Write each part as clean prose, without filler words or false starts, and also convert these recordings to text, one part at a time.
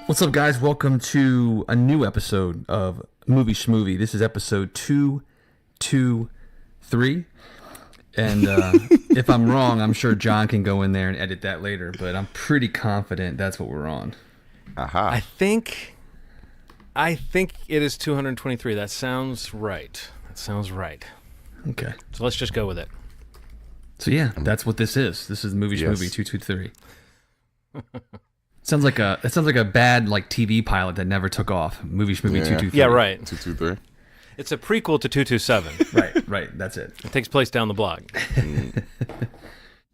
What's up, guys? Welcome to a new episode of Movie Schmovie. This is episode 223. And if I'm wrong, I'm sure John can go in there and edit that later, but I'm pretty confident that's what we're on. Aha. I think it is 223. That sounds right. Okay. So let's just go with it. So yeah, that's what this is. This is Movie Schmovie 223. Sounds like a bad TV pilot that never took off. Movie Schmovie 223. Yeah, right. 223. It's a prequel to 227. Right. That's it. It takes place down the block.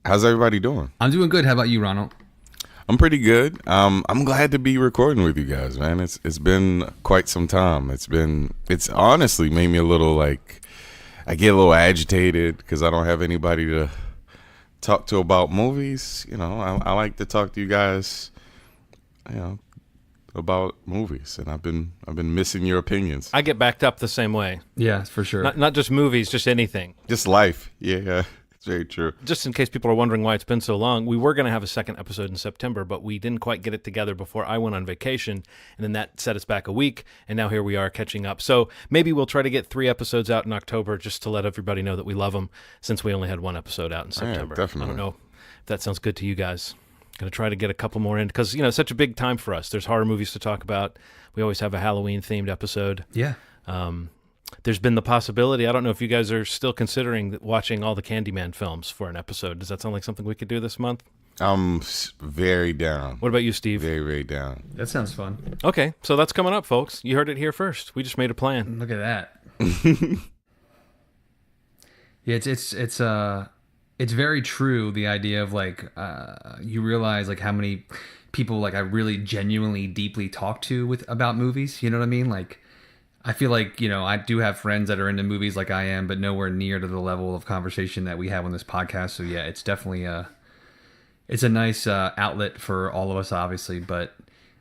How's everybody doing? I'm doing good. How about you, Ronald? I'm pretty good. I'm glad to be recording with you guys, man. It's been quite some time. It's honestly made me a little I get a little agitated because I don't have anybody to talk to about movies. You know, I like to talk to you guys, about movies, and I've been missing your opinions. I get backed up the same way. Yeah, for sure. Not just movies, just anything. Just life. Yeah, it's very true. Just in case people are wondering why it's been so long, we were going to have a second episode in September, but we didn't quite get it together before I went on vacation, and then that set us back a week, and now here we are catching up. So maybe we'll try to get 3 episodes out in October just to let everybody know that we love them, since we only had 1 episode out in September. Yeah, definitely. I don't know if that sounds good to you guys. Going to try to get a couple more in, because, it's such a big time for us. There's horror movies to talk about. We always have a Halloween-themed episode. Yeah. There's been the possibility, I don't know if you guys are still considering watching all the Candyman films for an episode. Does that sound like something we could do this month? I'm very down. What about you, Steve? Very, very down. That sounds fun. Okay, so that's coming up, folks. You heard it here first. We just made a plan. Look at that. Yeah, it's very true, the idea of you realize how many people I really genuinely deeply talk to about movies. You know what I mean? I feel I do have friends that are into movies like I am, but nowhere near to the level of conversation that we have on this podcast. So yeah, it's definitely it's a nice outlet for all of us, obviously. But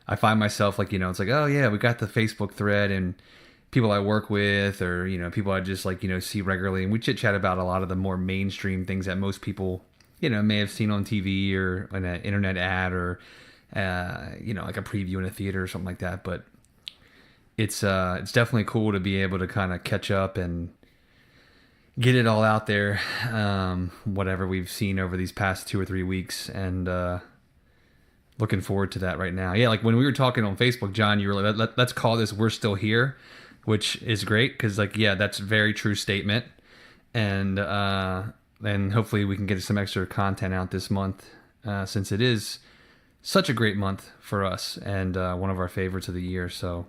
I find myself it's oh yeah, we got the Facebook thread and people I work with, or people I just see regularly, and we chit chat about a lot of the more mainstream things that most people may have seen on TV or in an internet ad, or a preview in a theater or something like that. But it's definitely cool to be able to kind of catch up and get it all out there, whatever we've seen over these past 2 or 3 weeks, and looking forward to that right now. Yeah, when we were talking on Facebook, John, you were like, let's call this "We're Still Here," which is great because that's a very true statement, and hopefully we can get some extra content out this month, since it is such a great month for us and one of our favorites of the year. So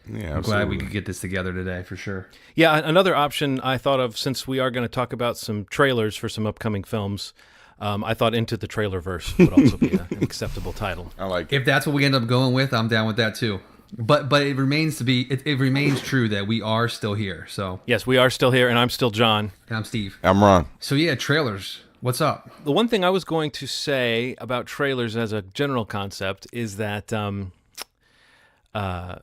Yeah, I'm glad we could get this together today for sure. Yeah, another option I thought of, since we are going to talk about some trailers for some upcoming films, I thought Into the Trailer-verse would also be an acceptable title. I like it. If that's what we end up going with, I'm down with that too. But it remains it remains true that we are still here. So Yes, we are still here, and I'm still John. and I'm Steve. I'm Ron. So yeah, trailers. What's up? The one thing I was going to say about trailers as a general concept is that there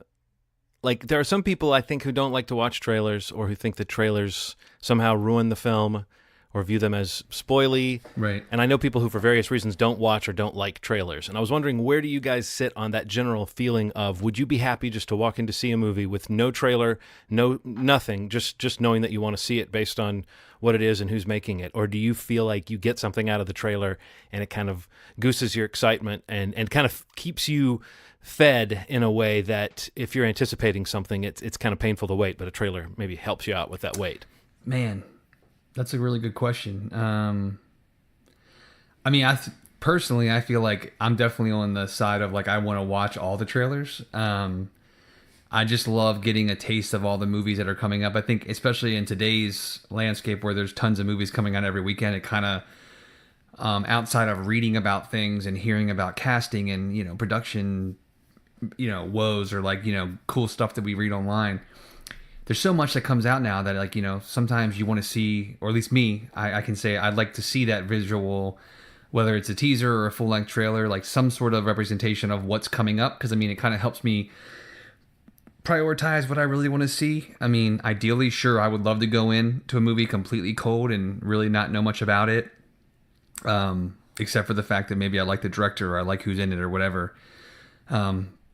are some people I think who don't like to watch trailers, or who think that trailers somehow ruin the film or view them as spoily. Right. And I know people who for various reasons don't watch or don't like trailers. And I was wondering, where do you guys sit on that general feeling of, would you be happy just to walk in to see a movie with no trailer, nothing, just knowing that you want to see it based on what it is and who's making it? Or do you feel like you get something out of the trailer and it kind of gooses your excitement and kind of keeps you fed in a way that if you're anticipating something, it's kind of painful to wait, but a trailer maybe helps you out with that wait? Man, that's a really good question. Personally, I feel like I'm definitely on the side of I want to watch all the trailers. I just love getting a taste of all the movies that are coming up. I think especially in today's landscape where there's tons of movies coming out every weekend, it kind of, outside of reading about things and hearing about casting and, production, woes or cool stuff that we read online, there's so much that comes out now that sometimes you want to see, or at least me, I can say I'd like to see that visual, whether it's a teaser or a full-length trailer, some sort of representation of what's coming up, because it kind of helps me prioritize what I really want to see. Ideally, sure, I would love to go in to a movie completely cold and really not know much about it, except for the fact that maybe I like the director or I like who's in it or whatever.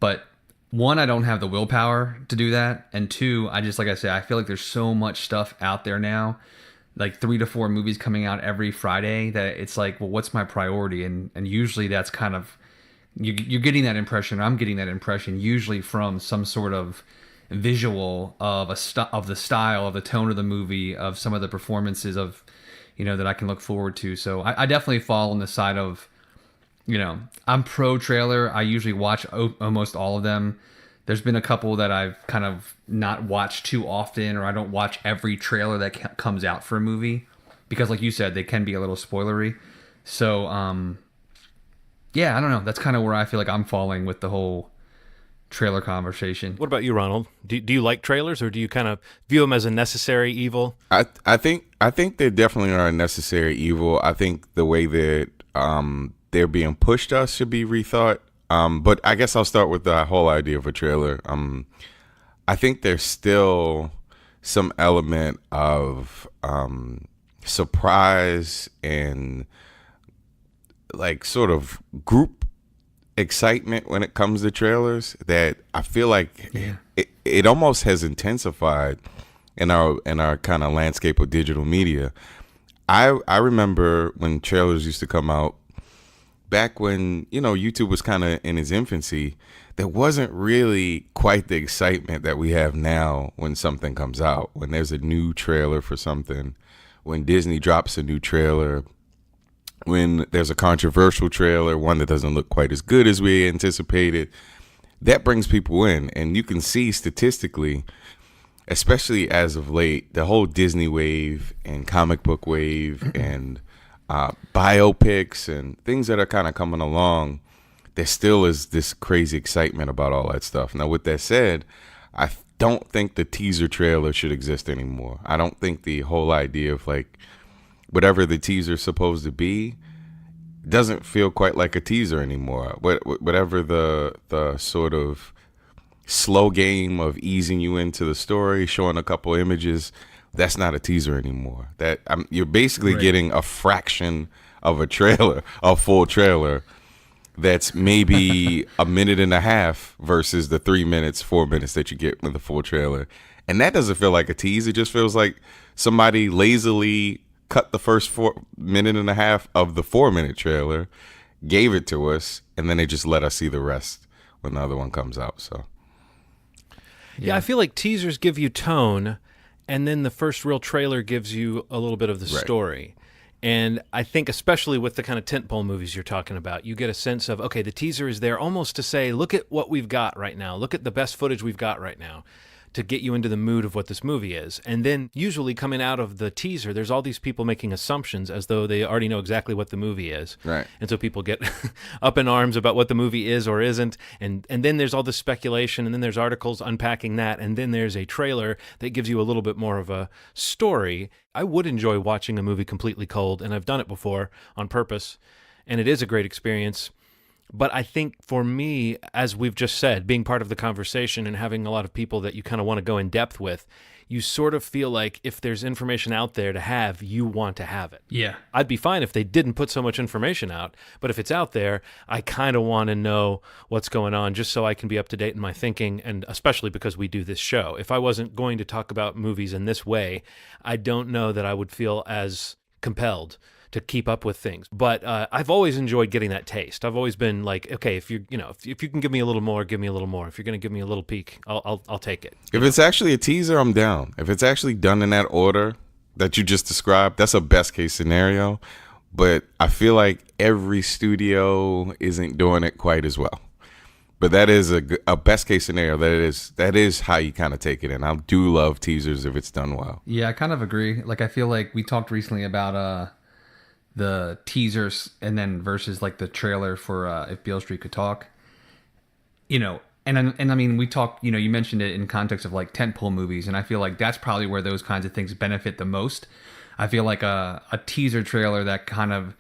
But one, I don't have the willpower to do that, and two, I just like I said, I feel like there's so much stuff out there now, like 3 to 4 movies coming out every Friday, that it's like, well, what's my priority? And usually that's kind of you're getting that impression. I'm getting that impression usually from some sort of visual of of the style, of the tone of the movie, of some of the performances of, that I can look forward to. So I definitely fall on the side of, I'm pro trailer. I usually watch almost all of them. There's been a couple that I've kind of not watched too often, or I don't watch every trailer that comes out for a movie because, like you said, they can be a little spoilery. So, yeah, I don't know. That's kind of where I feel like I'm falling with the whole trailer conversation. What about you, Ronald? Do you like trailers, or do you kind of view them as a necessary evil? I think they definitely are a necessary evil. I think the way that they're being pushed us should be rethought. But I guess I'll start with the whole idea of a trailer. I think there's still some element of surprise and like sort of group excitement when it comes to trailers that I feel like it almost has intensified in our kind of landscape of digital media. I remember when trailers used to come out back when, YouTube was kind of in its infancy. There wasn't really quite the excitement that we have now when something comes out, when there's a new trailer for something, when Disney drops a new trailer, when there's a controversial trailer, one that doesn't look quite as good as we anticipated. That brings people in, and you can see statistically, especially as of late, the whole Disney wave and comic book wave and biopics and things that are kind of coming along, there still is this crazy excitement about all that stuff. Now, with that said, I don't think the teaser trailer should exist anymore. I don't think the whole idea of like whatever the teaser's supposed to be doesn't feel quite like a teaser anymore. Whatever the sort of slow game of easing you into the story, showing a couple images, that's not a teaser anymore. You're basically getting a fraction of a trailer, a full trailer, that's maybe a minute and a half versus the 3 minutes, 4 minutes that you get with the full trailer. And that doesn't feel like a tease. It just feels like somebody lazily cut the first 4.5 minutes of the 4-minute trailer, gave it to us, and then they just let us see the rest when the other one comes out. So, yeah, I feel like teasers give you tone, and then the first real trailer gives you a little bit of the story. And I think especially with the kind of tentpole movies you're talking about, you get a sense of, okay, the teaser is there almost to say, look at what we've got right now. Look at the best footage we've got right now, to get you into the mood of what this movie is. And then usually coming out of the teaser, there's all these people making assumptions as though they already know exactly what the movie is. Right. And so people get up in arms about what the movie is or isn't. And then there's all this speculation, and then there's articles unpacking that, and then there's a trailer that gives you a little bit more of a story. I would enjoy watching a movie completely cold, and I've done it before on purpose, and it is a great experience. But I think for me, as we've just said, being part of the conversation and having a lot of people that you kind of want to go in depth with, you sort of feel like if there's information out there to have, you want to have it. Yeah. I'd be fine if they didn't put so much information out, but if it's out there, I kind of want to know what's going on just so I can be up to date in my thinking, and especially because we do this show. If I wasn't going to talk about movies in this way, I don't know that I would feel as compelled to keep up with things. But I've always enjoyed getting that taste. I've always been like, okay, if you can give me a little more, give me a little more. If you're going to give me a little peek, I'll take it. If it's actually a teaser, I'm down. If it's actually done in that order that you just described, that's a best case scenario. But I feel like every studio isn't doing it quite as well. But that is a best case scenario. That is how you kind of take it in. I do love teasers if it's done well. Yeah, I kind of agree. Like, I feel like we talked recently about the teasers and then versus like the trailer for If Beale Street Could Talk, and I mean, we talked, you mentioned it in context of like tentpole movies, and I feel like that's probably where those kinds of things benefit the most. I feel like a teaser trailer that kind of,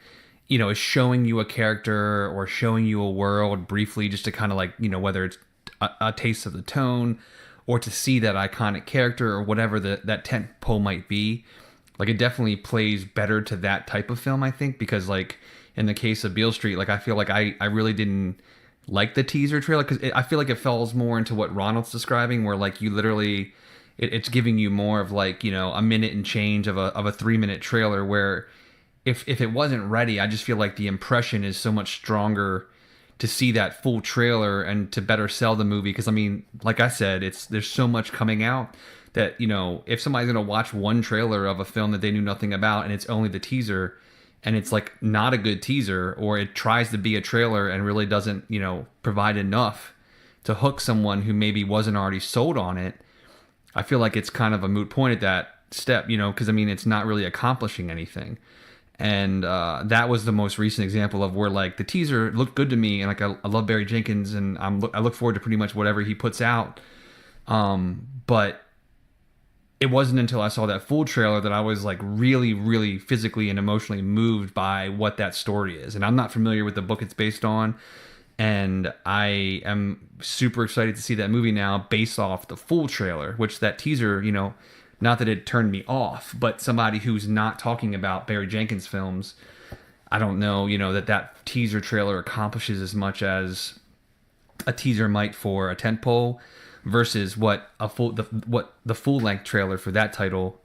is showing you a character or showing you a world briefly, just to kind of like, whether it's a taste of the tone or to see that iconic character or whatever that tentpole might be. Like, it definitely plays better to that type of film, I think, because, like, in the case of Beale Street, like, I feel like I really didn't like the teaser trailer, because I feel like it falls more into what Ronald's describing, where like you literally, it's giving you more of like, you know, a minute and change of a 3 minute trailer, where if it wasn't ready, I just feel like the impression is so much stronger to see that full trailer and to better sell the movie. Because I mean, like I said, there's so much coming out that, you know, if somebody's gonna watch one trailer of a film that they knew nothing about and it's only the teaser, and it's like not a good teaser, or it tries to be a trailer and really doesn't, you know, provide enough to hook someone who maybe wasn't already sold on it, I feel like it's kind of a moot point at that step, you know, because I mean, it's not really accomplishing anything. And that was the most recent example of where like the teaser looked good to me, and like I love Barry Jenkins, and I look forward to pretty much whatever he puts out. But it wasn't until I saw that full trailer that I was like really, really physically and emotionally moved by what that story is. And I'm not familiar with the book it's based on, and I am super excited to see that movie now based off the full trailer, which that teaser, you know, not that it turned me off, but somebody who's not talking about Barry Jenkins films, I don't know, you know, that teaser trailer accomplishes as much as a teaser might for a tentpole, versus what the full length trailer for that title,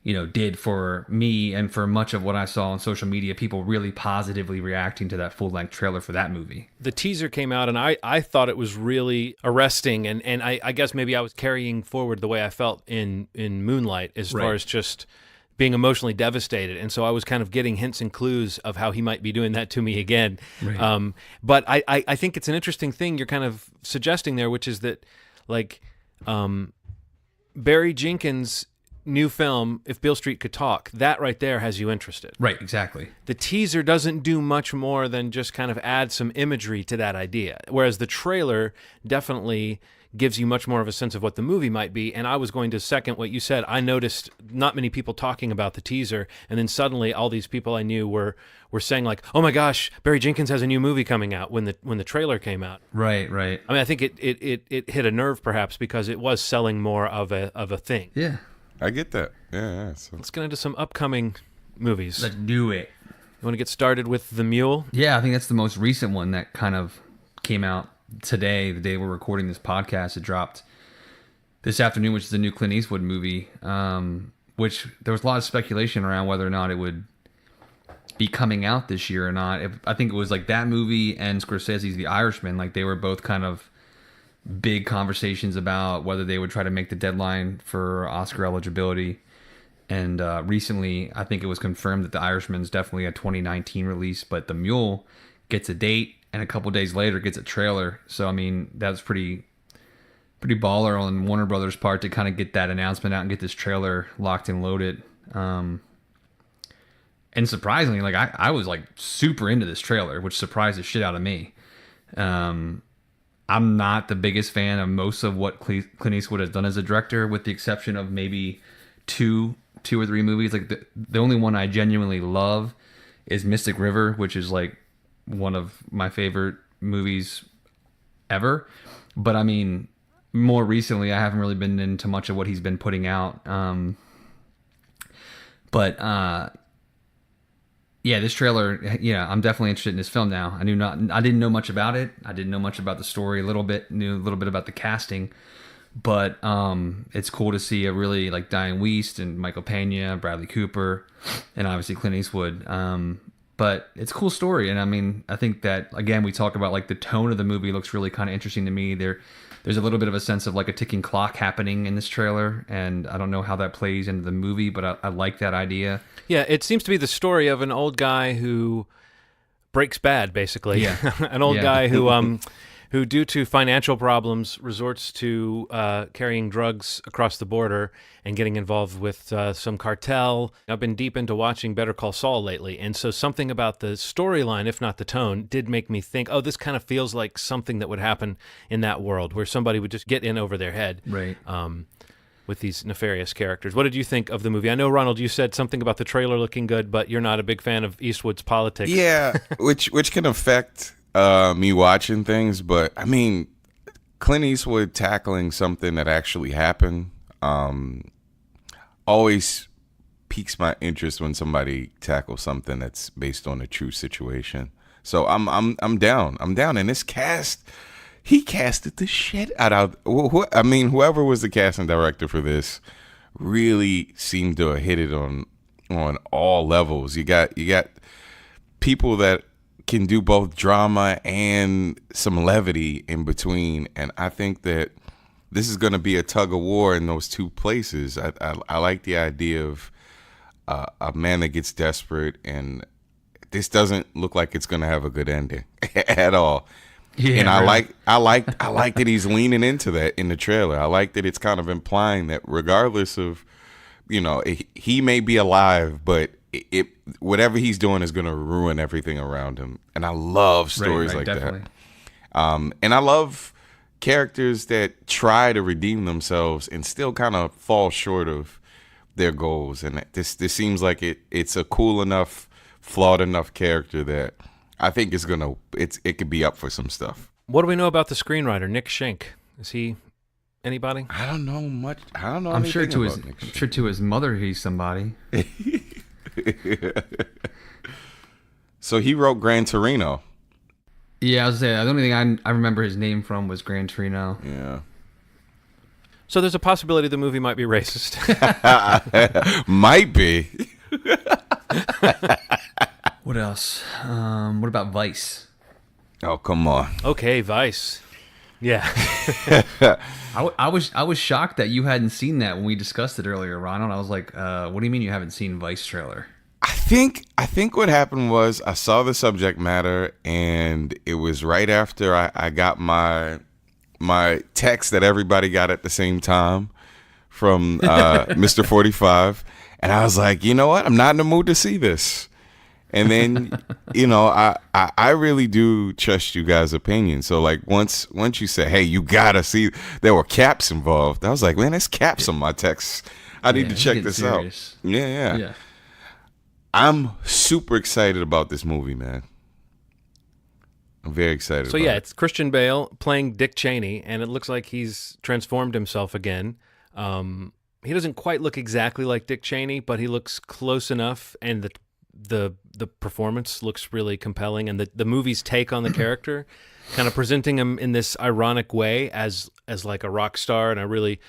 you know, did for me and for much of what I saw on social media, people really positively reacting to that full length trailer for that movie. The teaser came out, and I thought it was really arresting, and I guess maybe I was carrying forward the way I felt in Moonlight as far as just being emotionally devastated. And so I was kind of getting hints and clues of how he might be doing that to me again. Right. But I think it's an interesting thing you're kind of suggesting there, which is that, like, Barry Jenkins' new film, If Beale Street Could Talk, that right there has you interested. Right, exactly. The teaser doesn't do much more than just kind of add some imagery to that idea, whereas the trailer definitely gives you much more of a sense of what the movie might be. And I was going to second what you said. I noticed not many people talking about the teaser, and then suddenly all these people I knew were saying like, "Oh my gosh, Barry Jenkins has a new movie coming out," when the trailer came out. Right. I mean, I think it hit a nerve perhaps because it was selling more of a thing. Yeah. I get that. Yeah. So. Let's get into some upcoming movies. Let's do it. You want to get started with The Mule? Yeah, I think that's the most recent one that kind of came out today, the day we're recording this podcast. It dropped this afternoon, which is the new Clint Eastwood movie, which there was a lot of speculation around whether or not it would be coming out this year or not. I think it was like that movie and Scorsese's The Irishman, like they were both kind of big conversations about whether they would try to make the deadline for Oscar eligibility. And recently, I think it was confirmed that The Irishman's definitely a 2019 release, but The Mule gets a date, and a couple days later gets a trailer. So I mean, that's pretty baller on Warner Brothers' part to kind of get that announcement out and get this trailer locked and loaded. And surprisingly, like I was like super into this trailer, which surprised the shit out of me. I'm not the biggest fan of most of what Clint Eastwood has done as a director, with the exception of maybe two or three movies. Like the only one I genuinely love is Mystic River, which is like one of my favorite movies ever. But I mean, more recently, I haven't really been into much of what he's been putting out. Yeah, this trailer, yeah, I'm definitely interested in this film now. I didn't know much about it. I didn't know much about the story. Knew a little bit about the casting, but it's cool to see a really like Diane Wiest and Michael Pena, Bradley Cooper, and obviously Clint Eastwood. But it's a cool story, and I mean, I think that again we talk about like the tone of the movie looks really kind of interesting to me. There's a little bit of a sense of like a ticking clock happening in this trailer, and I don't know how that plays into the movie, but I like that idea. Yeah, it seems to be the story of an old guy who breaks bad, basically. Yeah. An old guy who, due to financial problems, resorts to carrying drugs across the border and getting involved with some cartel. I've been deep into watching Better Call Saul lately, and so something about the storyline, if not the tone, did make me think, oh, this kind of feels like something that would happen in that world, where somebody would just get in over their head. Right. With these nefarious characters. What did you think of the movie? I know, Ronald, you said something about the trailer looking good, but you're not a big fan of Eastwood's politics. Yeah, which can affect me watching things, but I mean, Clint Eastwood tackling something that actually happened always piques my interest when somebody tackles something that's based on a true situation. So I'm down. I'm down. And this cast, he casted the shit out of. I mean, whoever was the casting director for this really seemed to have hit it on all levels. You got people that can do both drama and some levity in between, and I think that this is going to be a tug of war in those two places. I like the idea of a man that gets desperate, and this doesn't look like it's going to have a good ending at all. Yeah, and right. I like that he's leaning into that in the trailer. I like that it's kind of implying that regardless of, he may be alive, but it whatever he's doing is going to ruin everything around him. And I love stories like definitely. that. And I love characters that try to redeem themselves and still kind of fall short of their goals. And this seems like it's a cool enough, flawed enough character that I think it could be up for some stuff. What do we know about the screenwriter, Nick Schenk? Is he anybody? I don't know much. I don't know. I'm sure Nick to his mother he's somebody. So he wrote Gran Torino. Yeah, I was saying the only thing I remember his name from was Gran Torino. Yeah. So there's a possibility the movie might be racist. Might be. What else? What about Vice? Oh, come on. Okay, Vice. Yeah. I was shocked that you hadn't seen that when we discussed it earlier, Ronald. I was like, what do you mean you haven't seen Vice trailer? I think what happened was I saw the subject matter, and it was right after I got my text that everybody got at the same time from Mr. 45, and I was like, you know what? I'm not in the mood to see this. And then, I really do trust you guys' opinion. So like once you said, hey, you gotta see, there were caps involved. I was like, man, there's caps on my text. I need to check this serious. out. Yeah. I'm super excited about this movie, man. I'm very excited. So it's Christian Bale playing Dick Cheney, and it looks like he's transformed himself again. He doesn't quite look exactly like Dick Cheney, but he looks close enough, and the performance looks really compelling, and the movie's take on the character, kind of presenting him in this ironic way as like a rock star and a really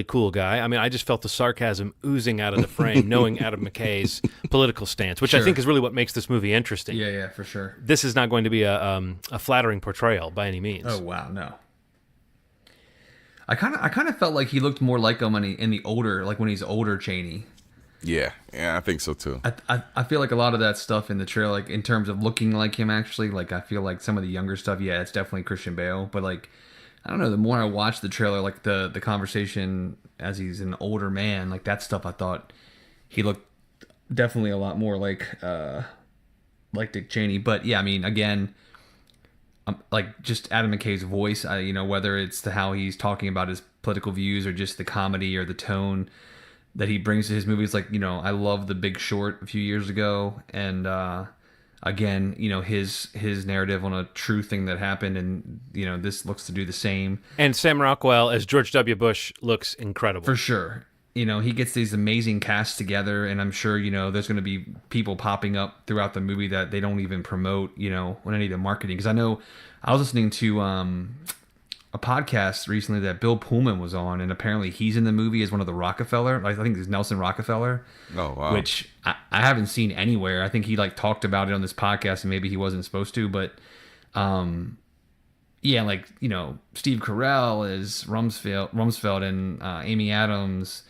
cool guy. I mean, I just felt the sarcasm oozing out of the frame, knowing Adam McKay's political stance, which I think is really what makes this movie interesting. Yeah, for sure. This is not going to be a flattering portrayal by any means. Oh wow, no. I kind of felt like he looked more like him in the older, like when he's older Cheney. Yeah, I think so too. I feel like a lot of that stuff in the trailer, like in terms of looking like him, actually, like I feel like some of the younger stuff, it's definitely Christian Bale. But like, I don't know, the more I watch the trailer, like the conversation as he's an older man, like that stuff, I thought he looked definitely a lot more like Dick Cheney. But yeah, I mean, again, like just Adam McKay's voice, whether it's how he's talking about his political views or just the comedy or the tone that he brings to his movies. Like, I love The Big Short a few years ago, and again, his narrative on a true thing that happened, and this looks to do the same. And Sam Rockwell as George W. Bush looks incredible for sure. He gets these amazing casts together, and I'm sure there's going to be people popping up throughout the movie that they don't even promote on any of the marketing. Because I know I was listening to a podcast recently that Bill Pullman was on, and apparently he's in the movie as one of the Rockefeller. I think it's Nelson Rockefeller. Oh wow! Which I haven't seen anywhere. I think he talked about it on this podcast, and maybe he wasn't supposed to, but Steve Carell is Rumsfeld and Amy Adams.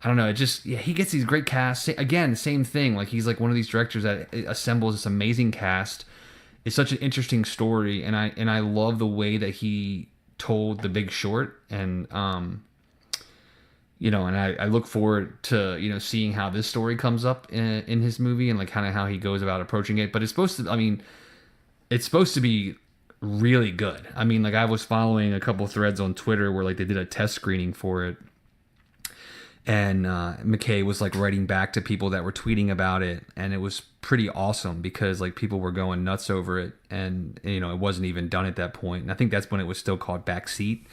I don't know. It just he gets these great casts. Again, same thing. Like he's like one of these directors that assembles this amazing cast. It's such an interesting story, and I love the way that he told The Big Short, and and I look forward to seeing how this story comes up in his movie, and like kind of how he goes about approaching it. But it's supposed to be really good. I mean, like I was following a couple threads on Twitter where like they did a test screening for it, and McKay was like writing back to people that were tweeting about it, and it was pretty awesome because like people were going nuts over it, and it wasn't even done at that point, and I think that's when it was still called Backseat.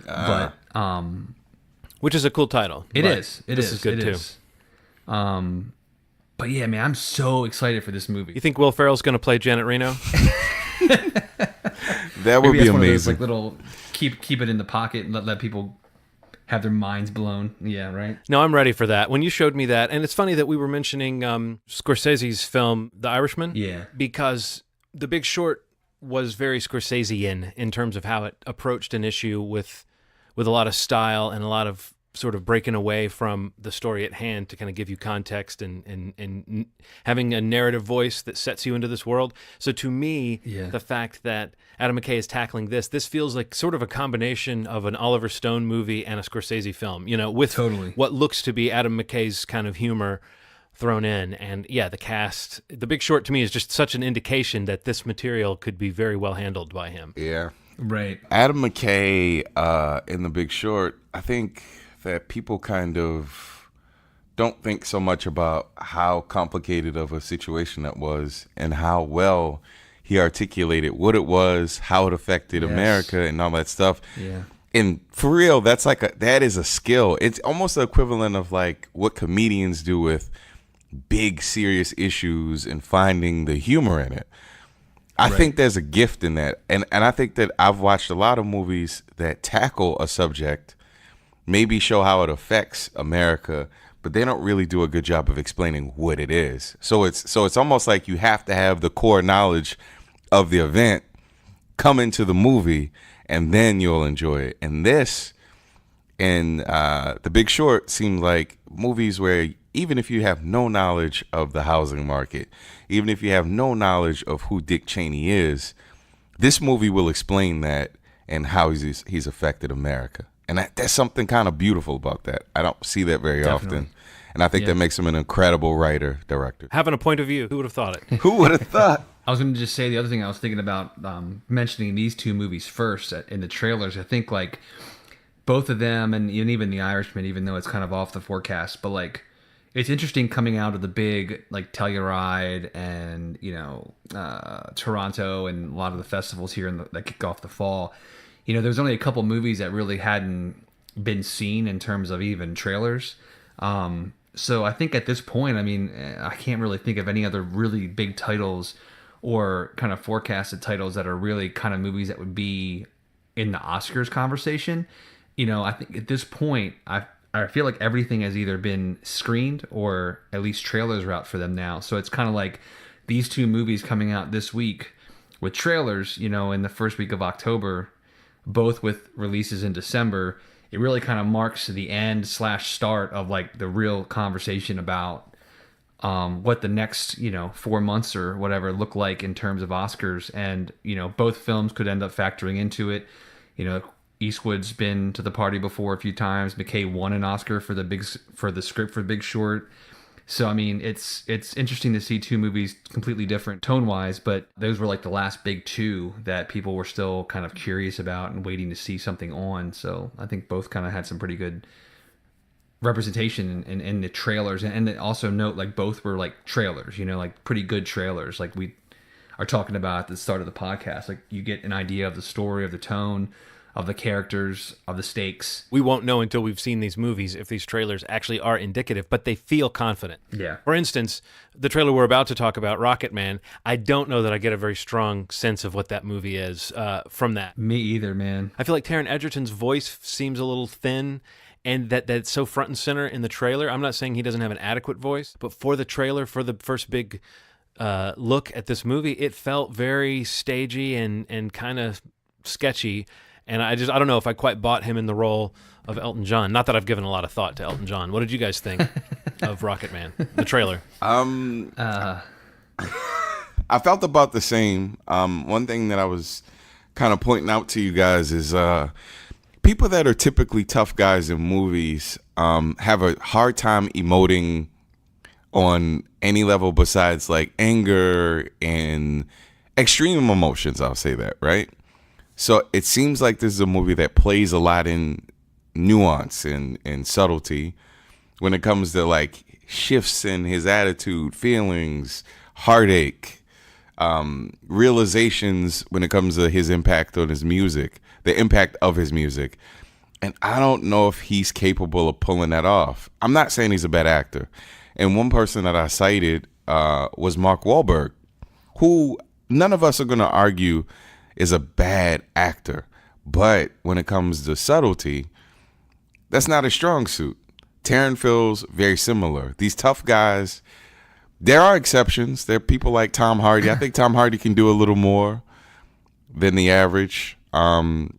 But which is a cool title. It is. This is good too. But yeah, man, I'm so excited for this movie. You think Will Ferrell's going to play Janet Reno? That would Maybe be that's one of those amazing. like little keep it in the pocket and let people have their minds blown. Yeah, right. No, I'm ready for that. When you showed me that, and it's funny that we were mentioning Scorsese's film, The Irishman, Yeah. because The Big Short was very Scorsesean in terms of how it approached an issue with a lot of style and a lot of sort of breaking away from the story at hand to kind of give you context and having a narrative voice that sets you into this world. So to me, Yeah. the fact that Adam McKay is tackling this feels like sort of a combination of an Oliver Stone movie and a Scorsese film, you know, with Totally. what looks to be Adam McKay's kind of humor thrown in. And yeah, the cast, The Big Short to me is just such an indication that this material could be very well handled by him. Yeah. Right. Adam McKay in The Big Short, I think that people kind of don't think so much about how complicated of a situation that was and how well he articulated what it was, how it affected Yes. America and all that stuff. Yeah. And for real, that is a skill. It's almost the equivalent of like what comedians do with big serious issues and finding the humor in it. I think there's a gift in that. And I think that I've watched a lot of movies that tackle a subject, maybe show how it affects America, but they don't really do a good job of explaining what it is. So it's almost like you have to have the core knowledge of the event come into the movie, and then you'll enjoy it. And this and The Big Short seems like movies where even if you have no knowledge of the housing market, even if you have no knowledge of who Dick Cheney is, this movie will explain that and how he's affected America. And there's something kind of beautiful about that. I don't see that very Definitely. often. And I think Yeah. that makes him an incredible writer, director. Having a point of view, who would have thought it? Who would have thought? I was going to just say the other thing I was thinking about mentioning these two movies first in the trailers. I think like both of them and even The Irishman, even though it's kind of off the forecast, but like it's interesting coming out of the big like Telluride and Toronto and a lot of the festivals here that kick off the fall. You know, there's only a couple movies that really hadn't been seen in terms of even trailers. So I think at this point, I mean, I can't really think of any other really big titles or kind of forecasted titles that are really kind of movies that would be in the Oscars conversation. You know, I think at this point, I feel like everything has either been screened or at least trailers are out for them now. So it's kind of like these two movies coming out this week with trailers, you know, in the first week of October, both with releases in December. It really kind of marks the end / start of like the real conversation about what the next 4 months or whatever look like in terms of Oscars. And both films could end up factoring into it. Eastwood's been to the party before a few times. McKay won an Oscar for the script for Big Short. So I mean, it's interesting to see two movies completely different tone-wise, but those were like the last big two that people were still kind of curious about and waiting to see something on. So I think both kind of had some pretty good representation in the trailers, and also note like both were like trailers, like pretty good trailers, like we are talking about at the start of the podcast. Like you get an idea of the story, of the tone, of the characters, of the stakes. We won't know until we've seen these movies if these trailers actually are indicative, but they feel confident. Yeah. For instance, the trailer we're about to talk about, Rocketman, I don't know that I get a very strong sense of what that movie is from that. Me either, man. I feel like Taron Egerton's voice seems a little thin, and that's so front and center in the trailer. I'm not saying he doesn't have an adequate voice, but for the trailer, for the first big look at this movie, it felt very stagey and kind of sketchy. And I don't know if I quite bought him in the role of Elton John. Not that I've given a lot of thought to Elton John. What did you guys think of Rocketman, the trailer? I felt about the same. One thing that I was kind of pointing out to you guys is people that are typically tough guys in movies have a hard time emoting on any level besides like anger and extreme emotions. I'll say that, right? So it seems like this is a movie that plays a lot in nuance and subtlety when it comes to like shifts in his attitude, feelings, heartache, realizations when it comes to his impact on his music, the impact of his music. And I don't know if he's capable of pulling that off. I'm not saying he's a bad actor. And one person that I cited was Mark Wahlberg, who none of us are going to argue is a bad actor. But when it comes to subtlety, that's not a strong suit. Taron feels very similar. These tough guys, there are exceptions. There are people like Tom Hardy. I think Tom Hardy can do a little more than the average. But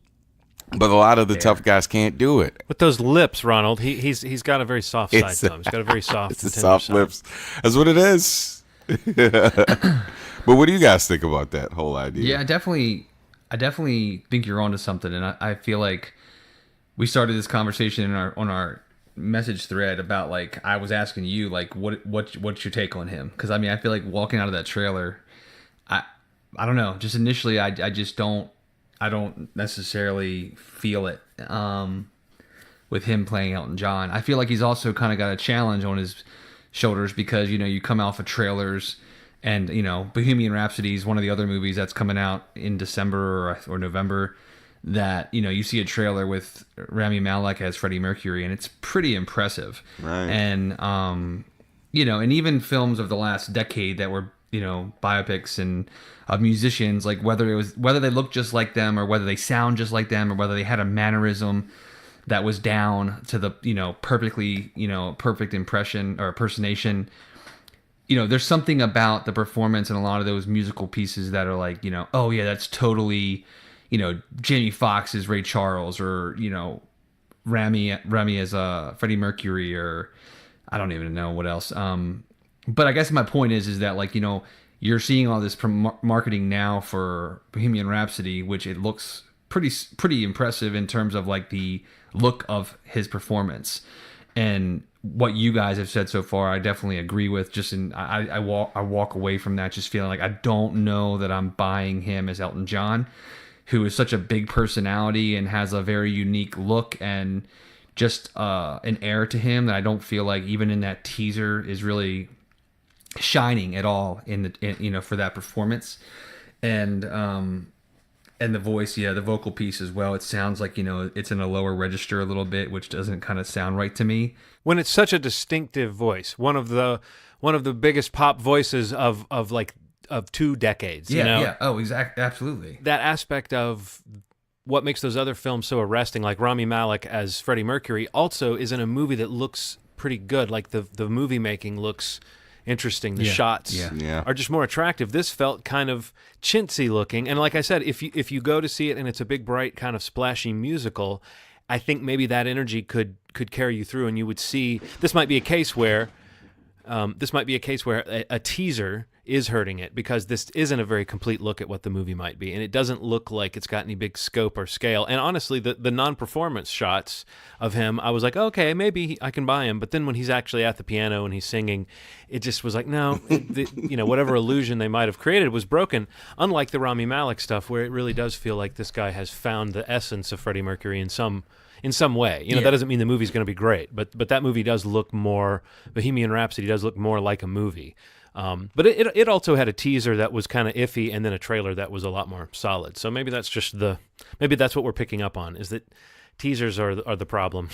a lot of the tough guys can't do it. With those lips, Ronald, he's got a very soft side to him. He's got a very soft, it's the soft lips. That's what it is. But what do you guys think about that whole idea? Yeah, I definitely think you're onto something, and I feel like we started this conversation on our message thread about, like, I was asking you, like, what's your take on him? Because I mean, I feel like walking out of that trailer, I don't know, just initially I just don't necessarily feel it with him playing Elton John. I feel like he's also kind of got a challenge on his shoulders because, you know, you come off of trailers. And, you know, Bohemian Rhapsody is one of the other movies that's coming out in December or November that, you know, you see a trailer with Rami Malek as Freddie Mercury, and it's pretty impressive. Right. And, you know, and even films of the last decade that were, you know, biopics and of musicians, like whether they look just like them or whether they sound just like them or whether they had a mannerism that was down to the, you know, perfectly, you know, perfect impression or impersonation. You know, there's something about the performance in a lot of those musical pieces that are like, you know, oh yeah, that's totally, you know, Jamie Foxx as Ray Charles, or, you know, Rami as Freddie Mercury, or I don't even know what else. But I guess my point is that, like, you know, you're seeing all this marketing now for Bohemian Rhapsody, which it looks pretty impressive in terms of like the look of his performance. And what you guys have said so far, I definitely agree with. Just I walk away from that just feeling like I don't know that I'm buying him as Elton John, who is such a big personality and has a very unique look and just an air to him that I don't feel like even in that teaser is really shining at all in you know, for that performance. And the voice, yeah, the vocal piece as well. It sounds like, you know, it's in a lower register a little bit, which doesn't kind of sound right to me. When it's such a distinctive voice, one of the biggest pop voices of 2 decades. Yeah, you know? yeah. Oh, exactly, absolutely. That aspect of what makes those other films so arresting, like Rami Malek as Freddie Mercury, also is in a movie that looks pretty good. Like the movie making looks interesting. The shots are just more attractive. This felt kind of chintzy looking. And like I said, if you go to see it and it's a big, bright, kind of splashy musical, I think maybe that energy could carry you through, and you would see this might be a case where a teaser is hurting it, because this isn't a very complete look at what the movie might be, and it doesn't look like it's got any big scope or scale. And honestly, the non-performance shots of him, I was like, okay, maybe I can buy him. But then when he's actually at the piano and he's singing, it just was like, no, you know, whatever illusion they might have created was broken. Unlike the Rami Malek stuff, where it really does feel like this guy has found the essence of Freddie Mercury in some way. You know, that doesn't mean the movie's going to be great, but that movie does look more, Bohemian Rhapsody does look more like a movie. But it also had a teaser that was kind of iffy, and then a trailer that was a lot more solid. So maybe that's just maybe that's what we're picking up on, is that teasers are the problem.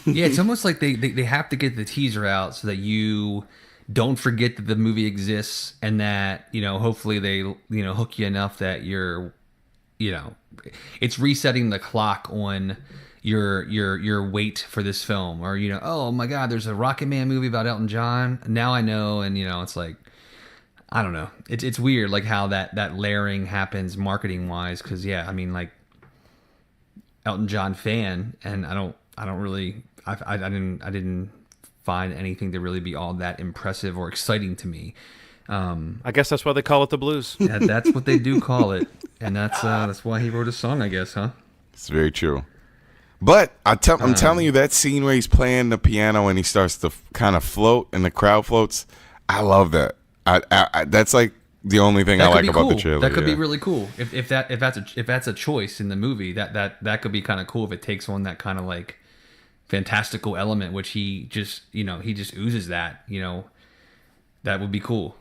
Yeah, it's almost like they have to get the teaser out so that you don't forget that the movie exists, and that, you know, hopefully they, you know, hook you enough that you're, you know, it's resetting the clock on your wait for this film. Or, you know, oh my God, there's a Rocketman movie about Elton John. Now I know. And, you know, it's like, I don't know. It's weird, like how that layering happens marketing wise. Cause yeah, I mean, like, Elton John fan, and I didn't find anything to really be all that impressive or exciting to me. I guess that's why they call it the blues. Yeah, that's what they do call it. And that's why he wrote a song, I guess, huh? It's very true. But I'm telling you, that scene where he's playing the piano and he starts to kind of float and the crowd floats, I love that. I that's like the only thing I like about the trailer. That could be really cool. If that's a choice in the movie, that could be kind of cool if it takes on that kind of like fantastical element, which he just oozes that, you know, that would be cool.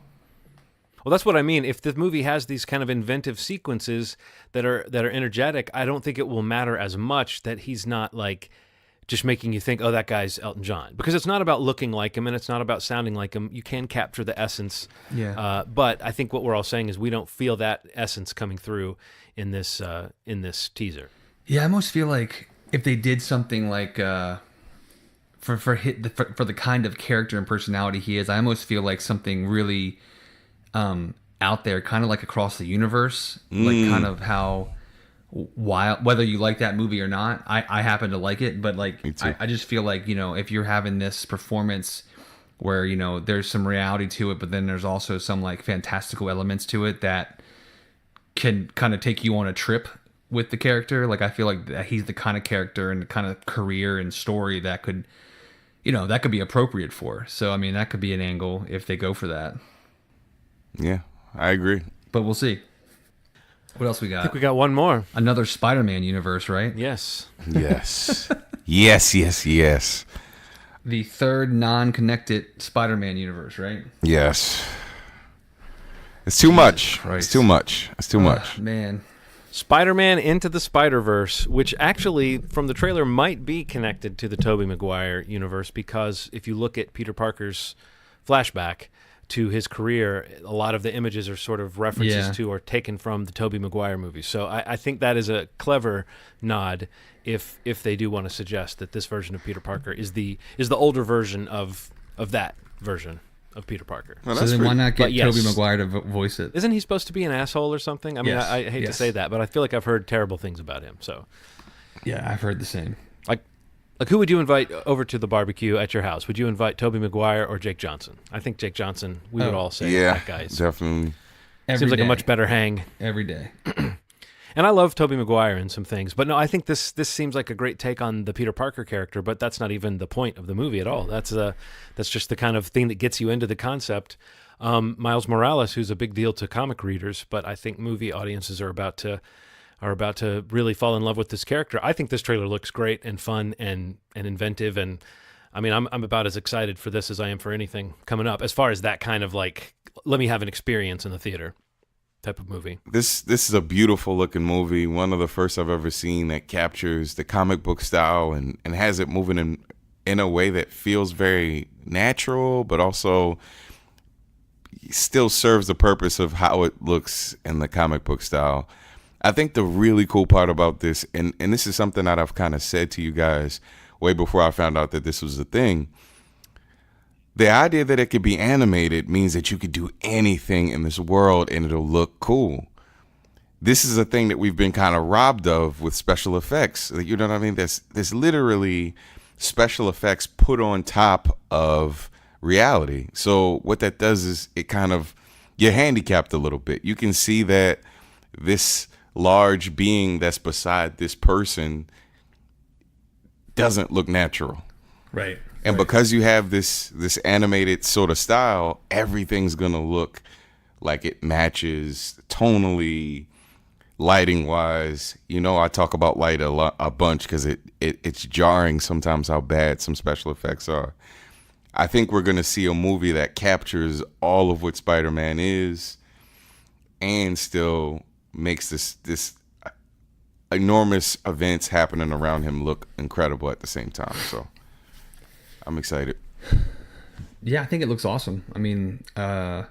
Well, that's what I mean. If the movie has these kind of inventive sequences that are energetic, I don't think it will matter as much that he's not like just making you think, oh, that guy's Elton John. Because it's not about looking like him and it's not about sounding like him. You can capture the essence. Yeah. But I think what we're all saying is we don't feel that essence coming through in this teaser. Yeah, I almost feel like if they did something like for the kind of character and personality he is, I almost feel like something really out there, kind of like across the universe, like kind of how wild. Whether you like that movie or not, I happen to like it, but like I just feel like, you know, if you're having this performance where, you know, there's some reality to it, but then there's also some like fantastical elements to it that can kind of take you on a trip with the character. Like I feel like that he's the kind of character and the kind of career and story that could, you know, that could be appropriate for. So I mean, that could be an angle if they go for that. Yeah, I agree. But we'll see. What else we got? I think we got one more. Another Spider-Man universe, right? Yes. Yes. yes. The third non-connected Spider-Man universe, right? Yes. It's too much. Christ. It's too much. It's too much. Man. Spider-Man Into the Spider-Verse, which actually, from the trailer, might be connected to the Tobey Maguire universe, because if you look at Peter Parker's flashback to his career, a lot of the images are sort of references to or taken from the Tobey Maguire movies. So I think that is a clever nod if they do want to suggest that this version of Peter Parker is the older version of that version of Peter Parker. Well, So then why not get But yes. Tobey Maguire to voice it? Isn't he supposed to be an asshole or something? I mean, Yes. I hate to Yes. say that, but I feel like I've heard terrible things about him. So, Yeah, I've heard the same. like who would you invite over to the barbecue at your house? Would you invite Tobey Maguire or Jake Johnson? I think Jake Johnson, we would all say Yeah, that guy's. definitely. Seems like day. a much better hang. Every day. And I love Tobey Maguire in some things, but no, I think this seems like a great take on the Peter Parker character, but that's not even the point of the movie at all. That's just the kind of thing that gets you into the concept. Miles Morales, who's a big deal to comic readers, but I think movie audiences are about to really fall in love with this character. I think this trailer looks great and fun and inventive, and I mean, I'm about as excited for this as I am for anything coming up, as far as that kind of like, let me have an experience in the theater type of movie. This is a beautiful looking movie. One of the first I've ever seen that captures the comic book style and has it moving in a way that feels very natural, but also still serves the purpose of how it looks in the comic book style. I think the really cool part about this, and this is something that I've kind of said to you guys way before I found out that this was a thing, the idea that it could be animated means that you could do anything in this world and it'll look cool. This is a thing that we've been kind of robbed of with special effects. You know what I mean? There's literally special effects put on top of reality. So what that does is it kind of, you're handicapped a little bit. You can see that this large being that's beside this person doesn't look natural. Right. And because you have this animated sort of style, everything's going to look like it matches tonally, lighting wise. You know, I talk about light a bunch because it's jarring sometimes how bad some special effects are. I think we're going to see a movie that captures all of what Spider-Man is and still makes this enormous events happening around him look incredible at the same time. So I'm excited. Yeah, I think it looks awesome. I mean, to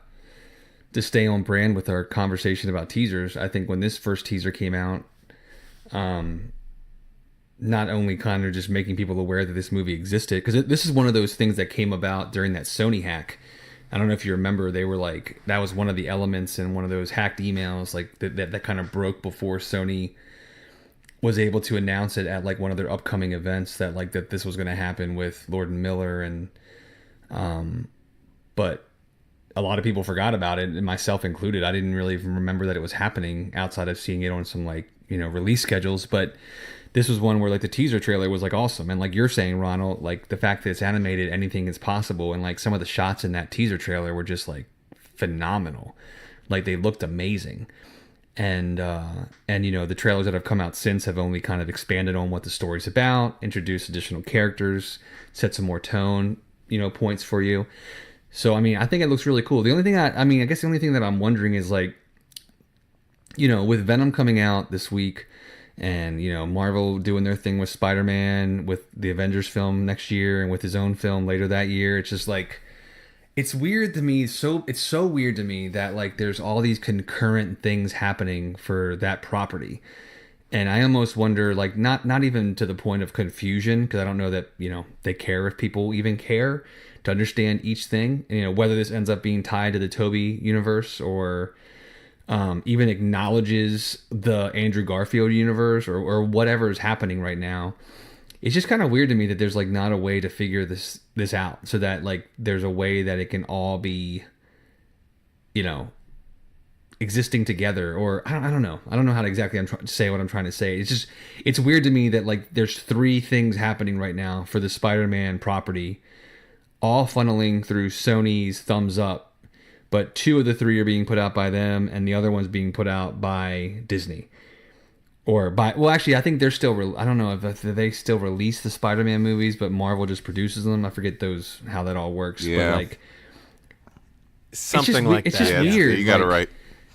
stay on brand with our conversation about teasers, I think when this first teaser came out, not only kind of just making people aware that this movie existed, because this is one of those things that came about during that Sony hack. I don't know if you remember, they were like, that was one of the elements in one of those hacked emails, like that kind of broke before Sony was able to announce it at like one of their upcoming events, that like that this was going to happen with Lord and Miller, and but a lot of people forgot about it, and myself included. I didn't really even remember that it was happening outside of seeing it on some like, you know, release schedules. But this was one where like the teaser trailer was like awesome, and like you're saying, Ronald, like the fact that it's animated, anything is possible, and like some of the shots in that teaser trailer were just like phenomenal. Like they looked amazing. And you know, the trailers that have come out since have only kind of expanded on what the story's about, introduced additional characters, set some more tone, you know, points for you. So I mean, I think it looks really cool. The only thing I guess the only thing that I'm wondering is like, you know, with Venom coming out this week, and Marvel doing their thing with Spider-Man, with the Avengers film next year, and with his own film later that year. It's just like, it's weird to me. It's so weird to me that like there's all these concurrent things happening for that property. And I almost wonder, like, not even to the point of confusion, because I don't know that, they care, if people even care to understand each thing. Whether this ends up being tied to the Toby universe, or even acknowledges the Andrew Garfield universe, or whatever is happening right now. It's just kind of weird to me that there's like not a way to figure this out, so that like there's a way that it can all be, existing together. Or I don't know how to exactly say what I'm trying to say. It's weird to me that like there's three things happening right now for the Spider-Man property, all funneling through Sony's thumbs up, but two of the three are being put out by them, and the other one's being put out by Disney. Or actually, I think they're still. I don't know if they still release the Spider-Man movies, but Marvel just produces them. I forget how that all works. Yeah, but like something like that. It's just yeah, weird. you got it like, right.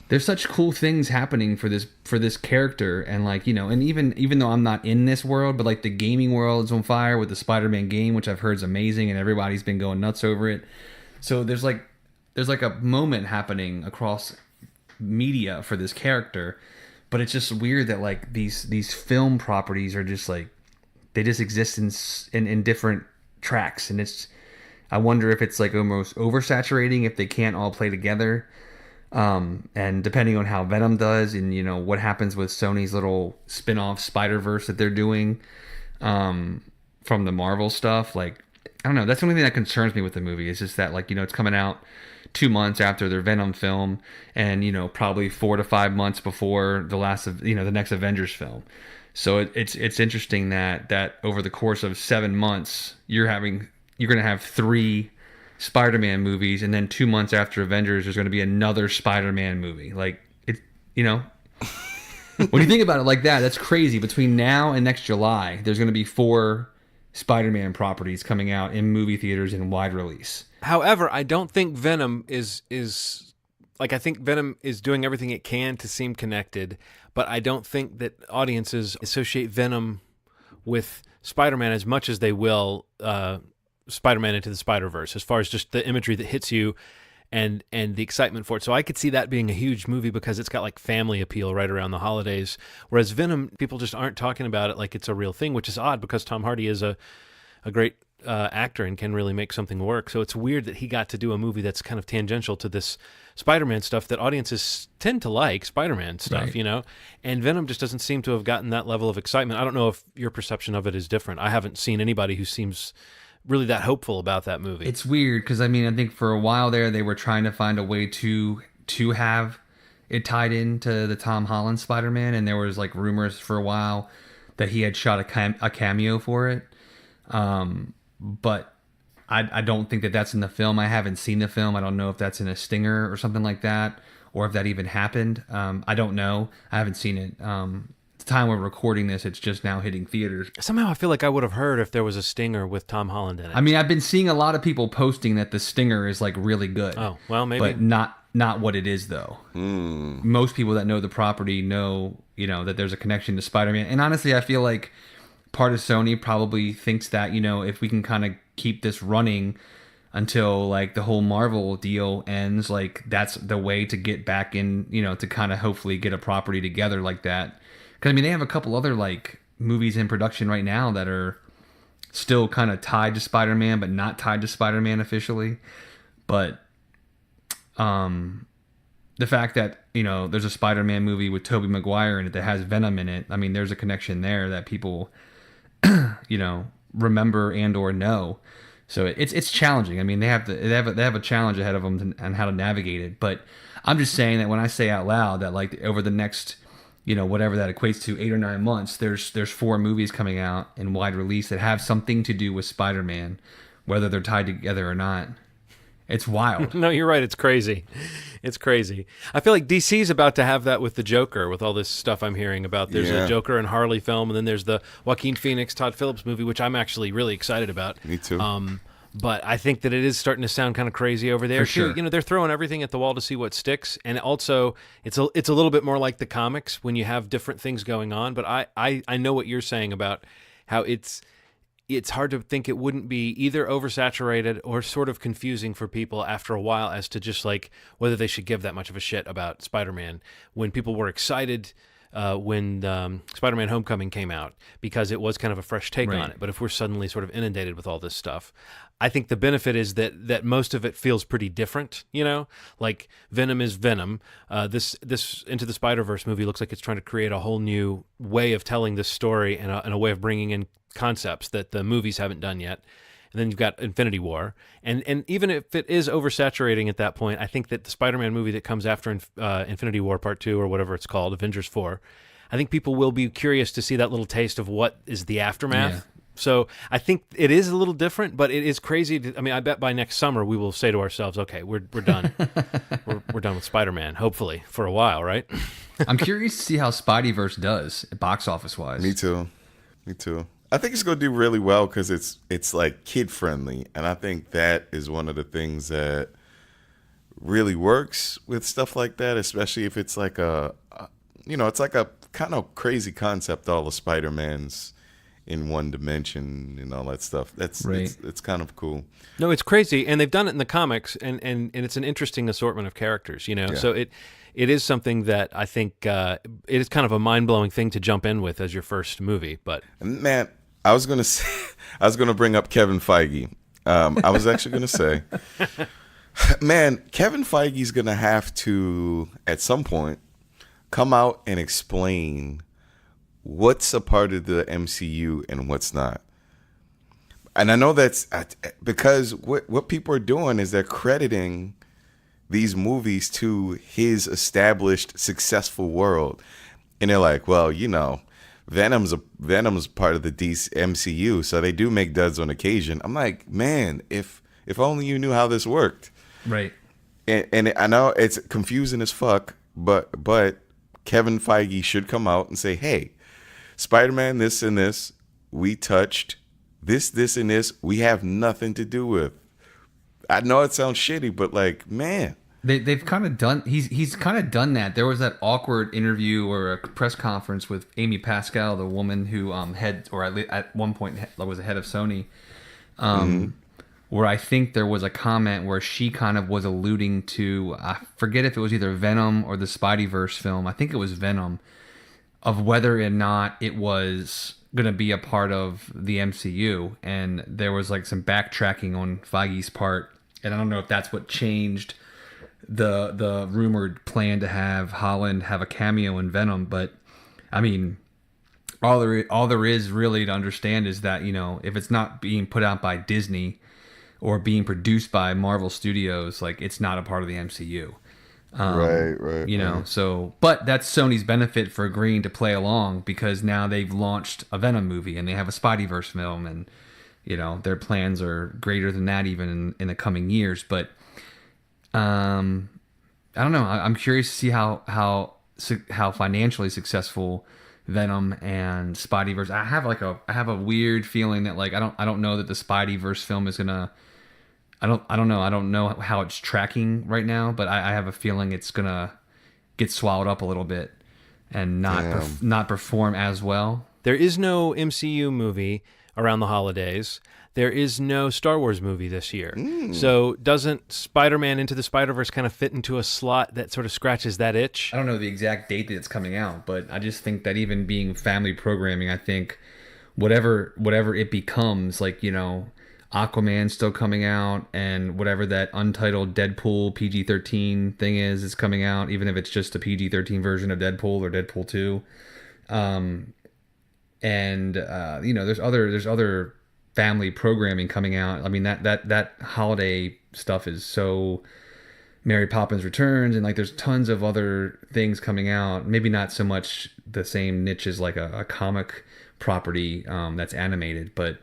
There's such cool things happening for this character, and like and even though I'm not in this world, but like the gaming world is on fire with the Spider-Man game, which I've heard is amazing, and everybody's been going nuts over it. So there's like a moment happening across media for this character. But it's just weird that like these film properties are just like, they just exist in different tracks, and I wonder if it's like almost oversaturating if they can't all play together, and depending on how Venom does, and what happens with Sony's little spin-off Spider-Verse that they're doing from the Marvel stuff. Like, I don't know, that's the only thing that concerns me with the movie. It's just that like it's coming out 2 months after their Venom film, and probably 4 to 5 months before the last of the next Avengers film. So it's interesting that over the course of 7 months you're going to have 3 Spider-Man movies, and then 2 months after Avengers there's going to be another Spider-Man movie. Like, it when you think about it like that, that's crazy. Between now and next July there's going to be 4 Spider-Man properties coming out in movie theaters in wide release. However, I don't think Venom is like, I think Venom is doing everything it can to seem connected, but I don't think that audiences associate Venom with Spider-Man as much as they will Spider-Man Into the Spider-Verse, as far as just the imagery that hits you and the excitement for it. So I could see that being a huge movie because it's got like family appeal right around the holidays, whereas Venom, people just aren't talking about it like it's a real thing, which is odd because Tom Hardy is a great actor and can really make something work. So it's weird that he got to do a movie that's kind of tangential to this Spider-Man stuff that audiences tend to like, Spider-Man stuff, Right. And Venom just doesn't seem to have gotten that level of excitement. I don't know if your perception of it is different. I haven't seen anybody who seems really that hopeful about that movie. It's weird because I think for a while there they were trying to find a way to have it tied into the Tom Holland Spider-Man, and there was like rumors for a while that he had shot a cameo for it. But I don't think that that's in the film. I haven't seen the film. I don't know if that's in a stinger or something like that, or if that even happened. I don't know. I haven't seen it. At the time we're recording this, it's just now hitting theaters. Somehow I feel like I would have heard if there was a stinger with Tom Holland in it. I've been seeing a lot of people posting that the stinger is like really good. Oh, well, maybe. But not what it is though. Most people that know the property know, that there's a connection to Spider-Man. And honestly, I feel like part of Sony probably thinks that, if we can kind of keep this running until like the whole Marvel deal ends, like that's the way to get back in, to kind of hopefully get a property together like that. Because they have a couple other like movies in production right now that are still kind of tied to Spider-Man, but not tied to Spider-Man officially. But the fact that there's a Spider-Man movie with Tobey Maguire in it that has Venom in it, there's a connection there that people remember and or know. So it's challenging. They have a challenge ahead of them on how to navigate it. But I'm just saying that when I say out loud that like over the next whatever that equates to 8 or 9 months, there's 4 movies coming out in wide release that have something to do with Spider-Man, whether they're tied together or not. It's wild. No, you're right. It's crazy. It's crazy. I feel like DC's about to have that with the Joker, with all this stuff I'm hearing about. There's a Joker and Harley film, and then there's the Joaquin Phoenix, Todd Phillips movie, which I'm actually really excited about. Me too. But I think that it is starting to sound kind of crazy over there For too. sure. You know, they're throwing everything at the wall to see what sticks, and also it's a little bit more like the comics when you have different things going on. But I know what you're saying about how it's hard to think it wouldn't be either oversaturated or sort of confusing for people after a while as to just like whether they should give that much of a shit about Spider-Man when people were excited when Spider-Man Homecoming came out because it was kind of a fresh take Right. on it. But if we're suddenly sort of inundated with all this stuff, I think the benefit is that most of it feels pretty different, you know? Like Venom is Venom. This Into the Spider-Verse movie looks like it's trying to create a whole new way of telling this story and a way of bringing in concepts that the movies haven't done yet. And then you've got Infinity War. And even if it is oversaturating at that point, I think that the Spider-Man movie that comes after Infinity War Part 2 or whatever it's called, Avengers 4, I think people will be curious to see that little taste of what is the aftermath. Yeah. So I think it is a little different, but it is crazy. I mean, I bet by next summer we will say to ourselves, okay, we're done. we're done with Spider-Man, hopefully, for a while, right? I'm curious to see how Spideyverse does box office wise. Me too. Me too. I think it's going to do really well because it's like kid friendly, and I think that is one of the things that really works with stuff like that, especially if it's like it's like a kind of crazy concept. All the Spider-Mans in one dimension and all that stuff. That's Right. it's kind of cool. No, it's crazy, and they've done it in the comics, and it's an interesting assortment of characters, you know. Yeah. So it is something that I think it is kind of a mind blowing thing to jump in with as your first movie. But And man, I was gonna say, I was gonna bring up Kevin Feige. I was actually gonna say, man, Kevin Feige's gonna have to at some point come out and explain what's a part of the MCU and what's not. And I know that's because what people are doing is they're crediting these movies to his established successful world, and they're like, well, Venom's part of the DC MCU, so they do make duds on occasion. I'm like, man, if only you knew how this worked. Right. And I know it's confusing as fuck, but Kevin Feige should come out and say, hey, Spider-Man, this and this, we touched. This and this, we have nothing to do with. I know it sounds shitty, but like, man. They've kind of done. He's kind of done that. There was that awkward interview or a press conference with Amy Pascal, the woman who at one point was the head of Sony, where I think there was a comment where she kind of was alluding to, I forget if it was either Venom or the Spideyverse film. I think it was Venom, of whether or not it was going to be a part of the MCU, and there was like some backtracking on Feige's part, and I don't know if that's what changed the rumored plan to have Holland have a cameo in Venom. But I mean, all there is really to understand is that, if it's not being put out by Disney or being produced by Marvel Studios, like, it's not a part of the MCU. Right. So, but that's Sony's benefit for agreeing to play along, because now they've launched a Venom movie and they have a Spideyverse film, and their plans are greater than that even in the coming years. But I don't know. I'm curious to see how financially successful Venom and Spideyverse. I have a weird feeling that, like, I don't know that the Spideyverse film is gonna. I don't know. I don't know how it's tracking right now, but I have a feeling it's gonna get swallowed up a little bit and not perform as well. there is no MCU movie around the holidays. There is no Star Wars movie this year. So doesn't Spider-Man Into the Spider-Verse kind of fit into a slot that sort of scratches that itch? I don't know the exact date that it's coming out, but I just think that even being family programming, I think whatever it becomes, like, Aquaman's still coming out, and whatever that untitled Deadpool PG-13 thing is coming out, even if it's just a PG-13 version of Deadpool or Deadpool 2. There's other family programming coming out. I mean, that holiday stuff is so. Mary Poppins Returns, and like there's tons of other things coming out. Maybe not so much the same niche as like a comic property that's animated, but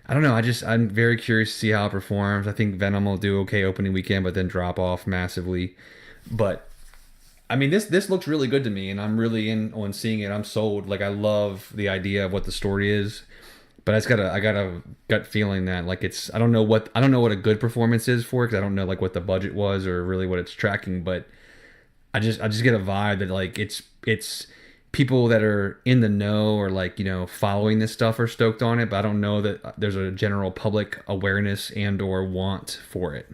I don't know. I'm very curious to see how it performs. I think Venom will do okay opening weekend, but then drop off massively. But I mean, this looks really good to me, and I'm really in on seeing it. I'm sold. Like, I love the idea of what the story is. But I got a gut feeling that like I don't know what a good performance is for it because I don't know like what the budget was or really what it's tracking. But I just get a vibe that like it's people that are in the know or like following this stuff are stoked on it. But I don't know that there's a general public awareness and or want for it.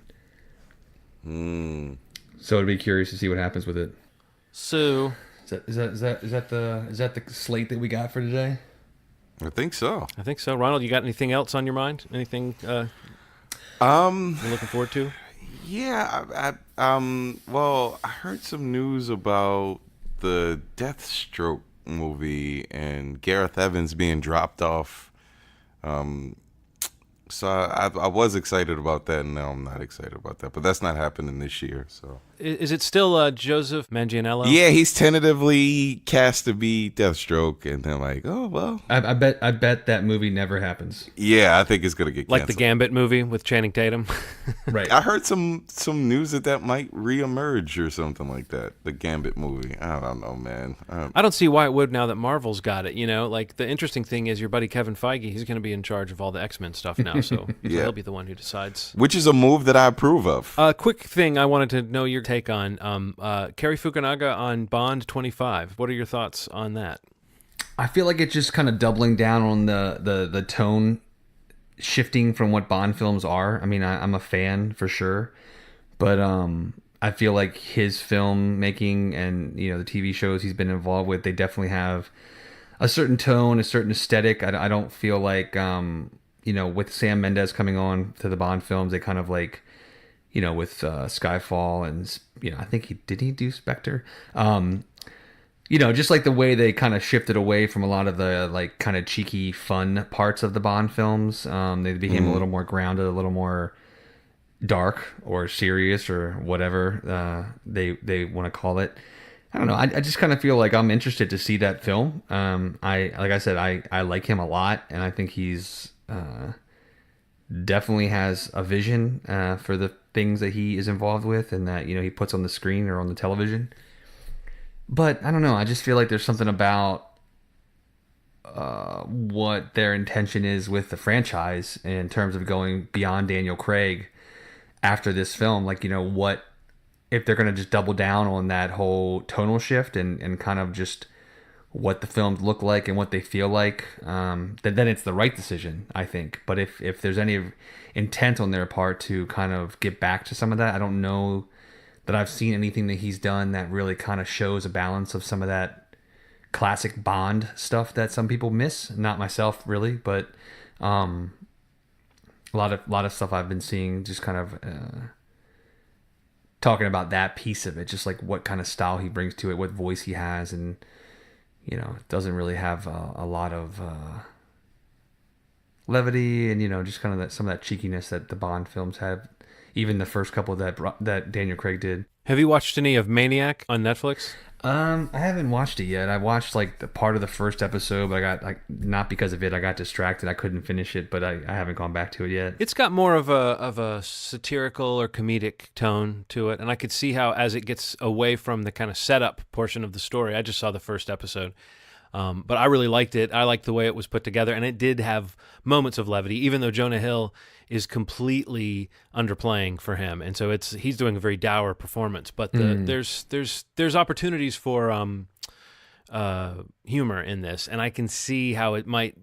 So I'd be curious to see what happens with it. So Is that the slate that we got for today? I think so. I think so. Ronald, you got anything else on your mind? Anything you're looking forward to? Yeah, well, I heard some news about the Deathstroke movie and Gareth Evans being dropped off. So I was excited about that, and now I'm not excited about that. But that's not happening this year. So Is it still Joseph Manganiello? yeah, he's tentatively cast to be Deathstroke, and they're like, oh well. I bet that movie never happens. Yeah, I think it's gonna get Like canceled. the Gambit movie with Channing Tatum. Right. I heard some news that might reemerge or something like that. The Gambit movie. I don't know, man. I don't see why it would now that Marvel's got it. Like the interesting thing is your buddy Kevin Feige, he's going to be in charge of all the X-Men stuff now, so Yeah. he'll be the one who decides. Which is a move that I approve of. Quick thing I wanted to know your take on. Cary Fukunaga on Bond 25. What are your thoughts on that? I feel like it's just kind of doubling down on the tone shifting from what Bond films are. I mean, I'm a fan for sure, but I feel like his film making and the TV shows he's been involved with, they definitely have a certain tone, a certain aesthetic. I don't feel like with Sam Mendes coming on to the Bond films, they kind of like with Skyfall and I think he do Spectre. Just like the way they kind of shifted away from a lot of the like kind of cheeky fun parts of the Bond films. They became a little more grounded, a little more dark or serious or whatever they want to call it. I don't know. I just kind of feel like I'm interested to see that film. Like I said, I like him a lot, and I think he's definitely has a vision for the things that he is involved with and that he puts on the screen or on the television. But I don't know. I just feel like there's something about what their intention is with the franchise in terms of going beyond Daniel Craig after this film. Like, what if they're going to just double down on that whole tonal shift and kind of just what the films look like and what they feel like, then it's the right decision, I think. But if there's any intent on their part to kind of get back to some of that, I don't know that I've seen anything that he's done that really kind of shows a balance of some of that classic Bond stuff that some people miss. Not myself, really, but a lot of stuff I've been seeing just kind of talking about that piece of it, just like what kind of style he brings to it, what voice he has, and it doesn't really have a lot of levity and just kind of some of that cheekiness that the Bond films have. Even the first couple that Daniel Craig did. Have you watched any of Maniac on Netflix? I haven't watched it yet. I watched like the part of the first episode, but I got not because of it. I got distracted. I couldn't finish it, but I haven't gone back to it yet. It's got more of a satirical or comedic tone to it, and I could see how as it gets away from the kind of setup portion of the story. I just saw the first episode. But I really liked it. I liked the way it was put together, and it did have moments of levity, even though Jonah Hill is completely underplaying for him, and so he's doing a very dour performance. But there's opportunities for humor in this, and I can see how it might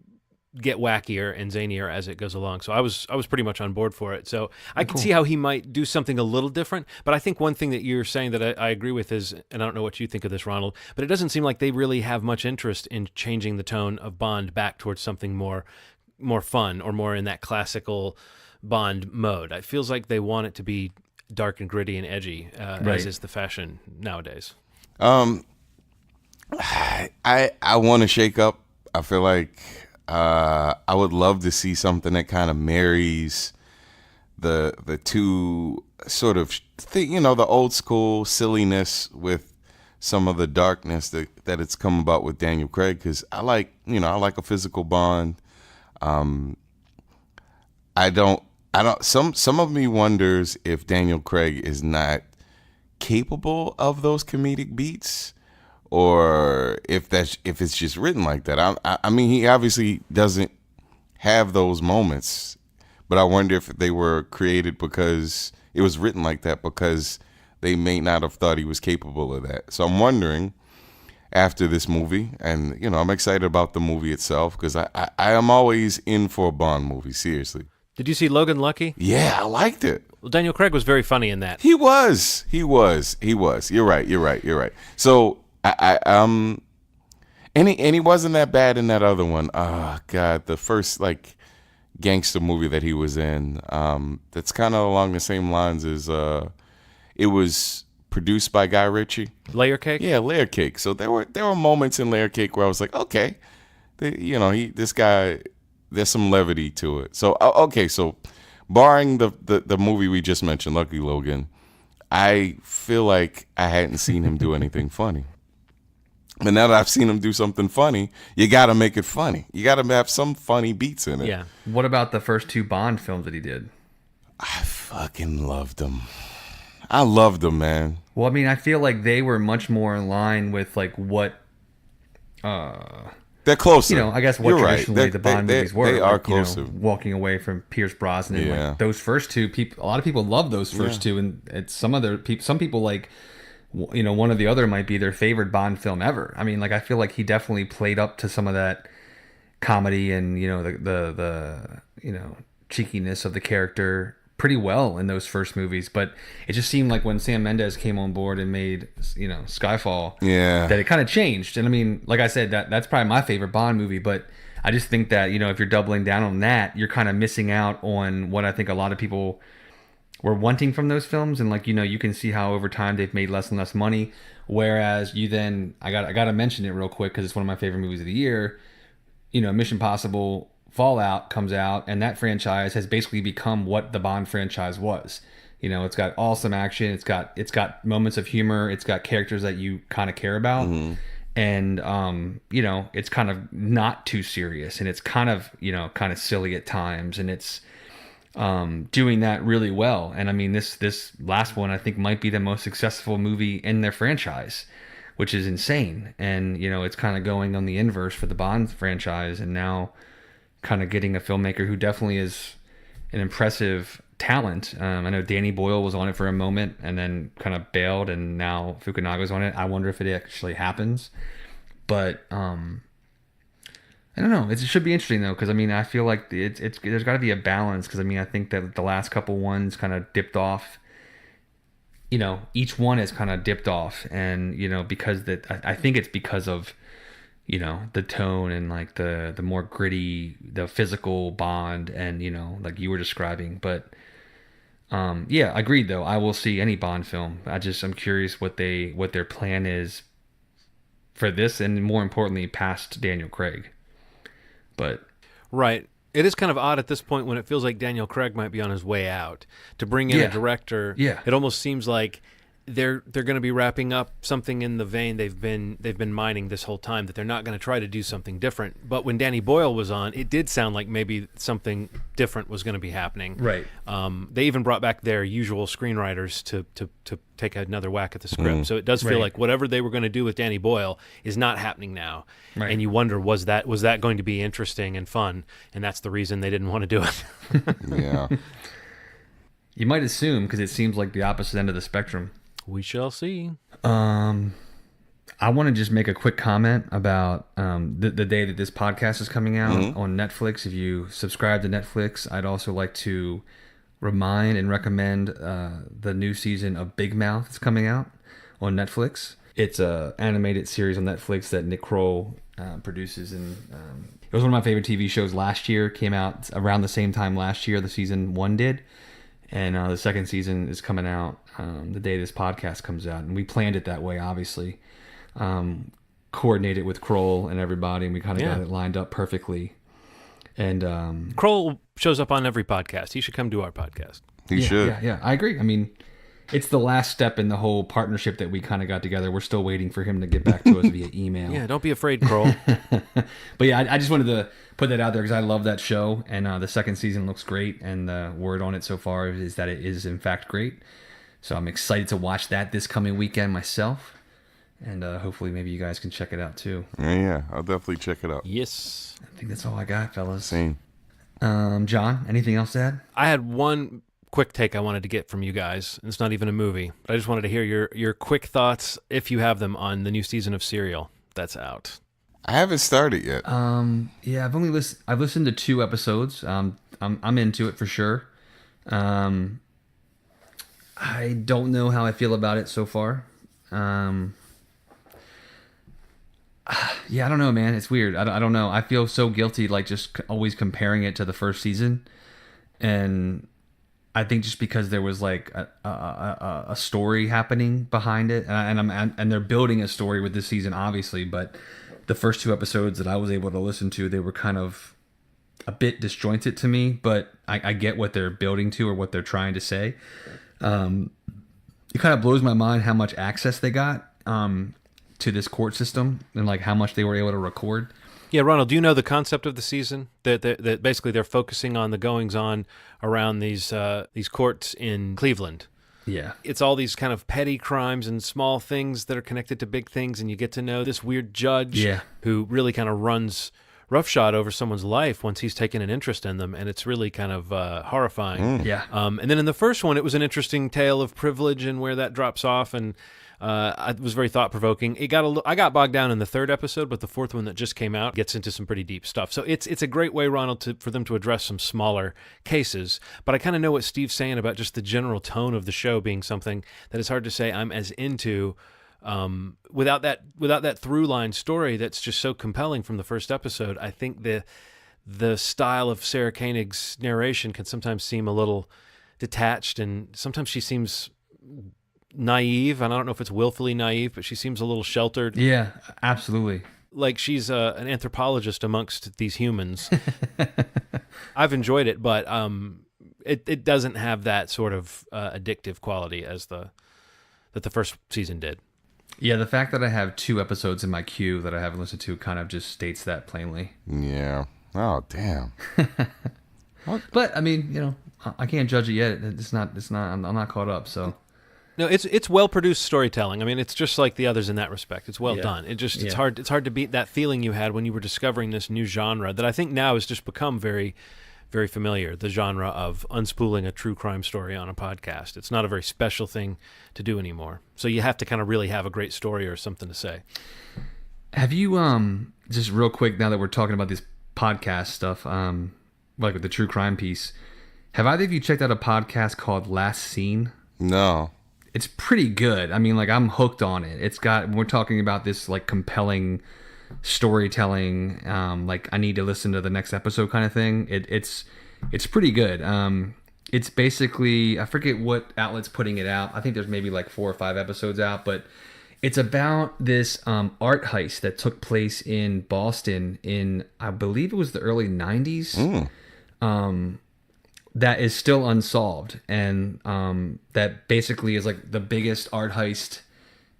get wackier and zanier as it goes along. So I was pretty much on board for it. So I can see how he might do something a little different. But I think one thing that you're saying that I agree with is, and I don't know what you think of this, Ronald, but it doesn't seem like they really have much interest in changing the tone of Bond back towards something more fun or more in that classical Bond mode. It feels like they want it to be dark and gritty and edgy, as is the fashion nowadays. I want to shake up. I feel like I would love to see something that kind of marries the two sort of the old school silliness with some of the darkness that it's come about with Daniel Craig, because I like a physical Bond. Some of me wonders if Daniel Craig is not capable of those comedic beats, or if it's just written like that. I mean, he obviously doesn't have those moments, but I wonder if they were created because it was written like that because they may not have thought he was capable of that. So I'm wondering after this movie, and I'm excited about the movie itself because I am always in for a Bond movie. Seriously. Did you see Logan Lucky? Yeah, I liked it. Well, Daniel Craig was very funny in that. He was. You're right. So and he wasn't that bad in that other one. Oh God, the first gangster movie that he was in. That's kind of along the same lines as it was produced by Guy Ritchie. Layer Cake? Yeah, Layer Cake. So there were moments in Layer Cake where I was like, okay, this guy, there's some levity to it. So okay, so barring the movie we just mentioned, Lucky Logan, I feel like I hadn't seen him do anything funny. But now that I've seen him do something funny, you got to make it funny. You got to have some funny beats in it. Yeah. What about the first 2 Bond films that he did? I fucking loved them. I loved them, man. Well, I mean, I feel like they were much more in line with what they're closer. I guess what You're right. traditionally the Bond movies were. They are closer. Walking away from Pierce Brosnan, Yeah. those first 2 people. A lot of people love those first 2, and it's some people one or the other might be their favorite Bond film ever. I mean, I feel like he definitely played up to some of that comedy and the cheekiness of the character pretty well in those first movies. But it just seemed like when Sam Mendes came on board and made Skyfall, that it kind of changed. And I mean, like I said, that's probably my favorite Bond movie. But I just think that if you're doubling down on that, you're kind of missing out on what I think a lot of people were wanting from those films. And you can see how over time they've made less and less money. Whereas I got to mention it real quick because it's one of my favorite movies of the year. Mission Impossible Fallout comes out, and that franchise has basically become what the Bond franchise was. It's got awesome action. It's got moments of humor. It's got characters that you kind of care about. Mm-hmm. And, it's kind of not too serious, and it's kind of silly at times. And it's, doing that really well. And I mean, this last one I think might be the most successful movie in their franchise, which is insane. And it's kind of going on the inverse for the Bond franchise, and now kind of getting a filmmaker who definitely is an impressive talent. I know Danny Boyle was on it for a moment and then kind of bailed, and now Fukunaga's on it. I wonder if it actually happens, but I don't know. It should be interesting though, because I mean, I feel like there's got to be a balance. Because I mean, I think that the last couple ones kind of dipped off. Each one has kind of dipped off, and because I think it's because of the tone and the more gritty, the physical Bond, and like you were describing. But yeah, agreed though. I will see any Bond film. I'm curious what their plan is for this, and more importantly, past Daniel Craig. But right, it is kind of odd at this point when it feels like Daniel Craig might be on his way out to bring in a director. Yeah, it almost seems like they're going to be wrapping up something in the vein they've been mining this whole time, that they're not going to try to do something different. But when Danny Boyle was on, it did sound like maybe something different was going to be happening. Right. They even brought back their usual screenwriters to take another whack at the script. So it does feel like whatever they were going to do with Danny Boyle is not happening now. Right. And you wonder, was that going to be interesting and fun? And that's the reason they didn't want to do it. Yeah. You might assume, because it seems like the opposite end of the spectrum. We shall see. I want to just make a quick comment about the day that this podcast is coming out on Netflix. If you subscribe to Netflix, I'd also like to remind and recommend the new season of Big Mouth is coming out on Netflix. It's a animated series on Netflix that Nick Kroll produces, and it was one of my favorite TV shows last year. Came out around the same time last year the season 1 did, and the second season is coming out the day this podcast comes out, and we planned it that way, obviously. Coordinated with Kroll and everybody, and we kind of got it lined up perfectly. And Kroll shows up on every podcast. He should come do our podcast. He should. Yeah, I agree. I mean, it's the last step in the whole partnership that we kind of got together. We're still waiting for him to get back to us via email. Yeah, don't be afraid, Kroll. But yeah, I just wanted to put that out there because I love that show, and the second season looks great, and the word on it so far is that it is in fact great. So I'm excited to watch that this coming weekend myself, and hopefully maybe you guys can check it out too. Yeah, I'll definitely check it out. Yes. I think that's all I got, fellas. Same. John, anything else to add? I had one quick take I wanted to get from you guys. It's not even a movie, but I just wanted to hear your quick thoughts, if you have them, on the new season of Serial that's out. I haven't started yet. Yeah, I've listened to 2 episodes. I'm into it for sure. I don't know how I feel about it so far. Yeah, I don't know, man. It's weird. I don't know. I feel so guilty, like just always comparing it to the first season, and I think just because there was like a story happening behind it, and they're building a story with this season, obviously. But the first 2 episodes that I was able to listen to, they were kind of a bit disjointed to me. But I get what they're building to or what they're trying to say. It kind of blows my mind how much access they got to this court system and like how much they were able to record. Yeah, Ronald, do you know the concept of the season? That basically they're focusing on the goings on around these courts in Cleveland. Yeah. It's all these kind of petty crimes and small things that are connected to big things, and you get to know this weird judge who really kind of runs roughshod over someone's life once he's taken an interest in them, and it's really kind of horrifying. Yeah. And then in the first one, it was an interesting tale of privilege and where that drops off, and it was very thought-provoking. I got bogged down in the 3rd episode, but the 4th one that just came out gets into some pretty deep stuff. So it's a great way, Ronald, for them to address some smaller cases. But I kind of know what Steve's saying about just the general tone of the show being something that is hard to say I'm as into without that through line story that's just so compelling from the first episode. I think the style of Sarah Koenig's narration can sometimes seem a little detached, and sometimes she seems naive, and I don't know if it's willfully naive, but she seems a little sheltered. Yeah, absolutely. Like she's an anthropologist amongst these humans. I've enjoyed it, but it doesn't have that sort of addictive quality as that the first season did. Yeah, the fact that I have 2 episodes in my queue that I haven't listened to kind of just states that plainly. Yeah. Oh, damn. But I mean, I can't judge it yet. It's not. I'm not caught up. So. No, it's well produced storytelling. I mean, it's just like the others in that respect. It's well done. It's hard to beat that feeling you had when you were discovering this new genre that I think now has just become very, very familiar. The genre of unspooling a true crime story on a podcast. It's not a very special thing to do anymore. So you have to kind of really have a great story or something to say. Have you just real quick now that we're talking about this podcast stuff, like with the true crime piece, have either of you checked out a podcast called Last Scene? No. It's pretty good. I mean, like I'm hooked on it. We're talking about this like compelling storytelling, like I need to listen to the next episode kind of thing. It's pretty good. It's basically, I forget what outlet's putting it out. I think there's maybe like 4 or 5 episodes out, but it's about this art heist that took place in Boston in, I believe it was the early 90s. That is still unsolved, and that basically is like the biggest art heist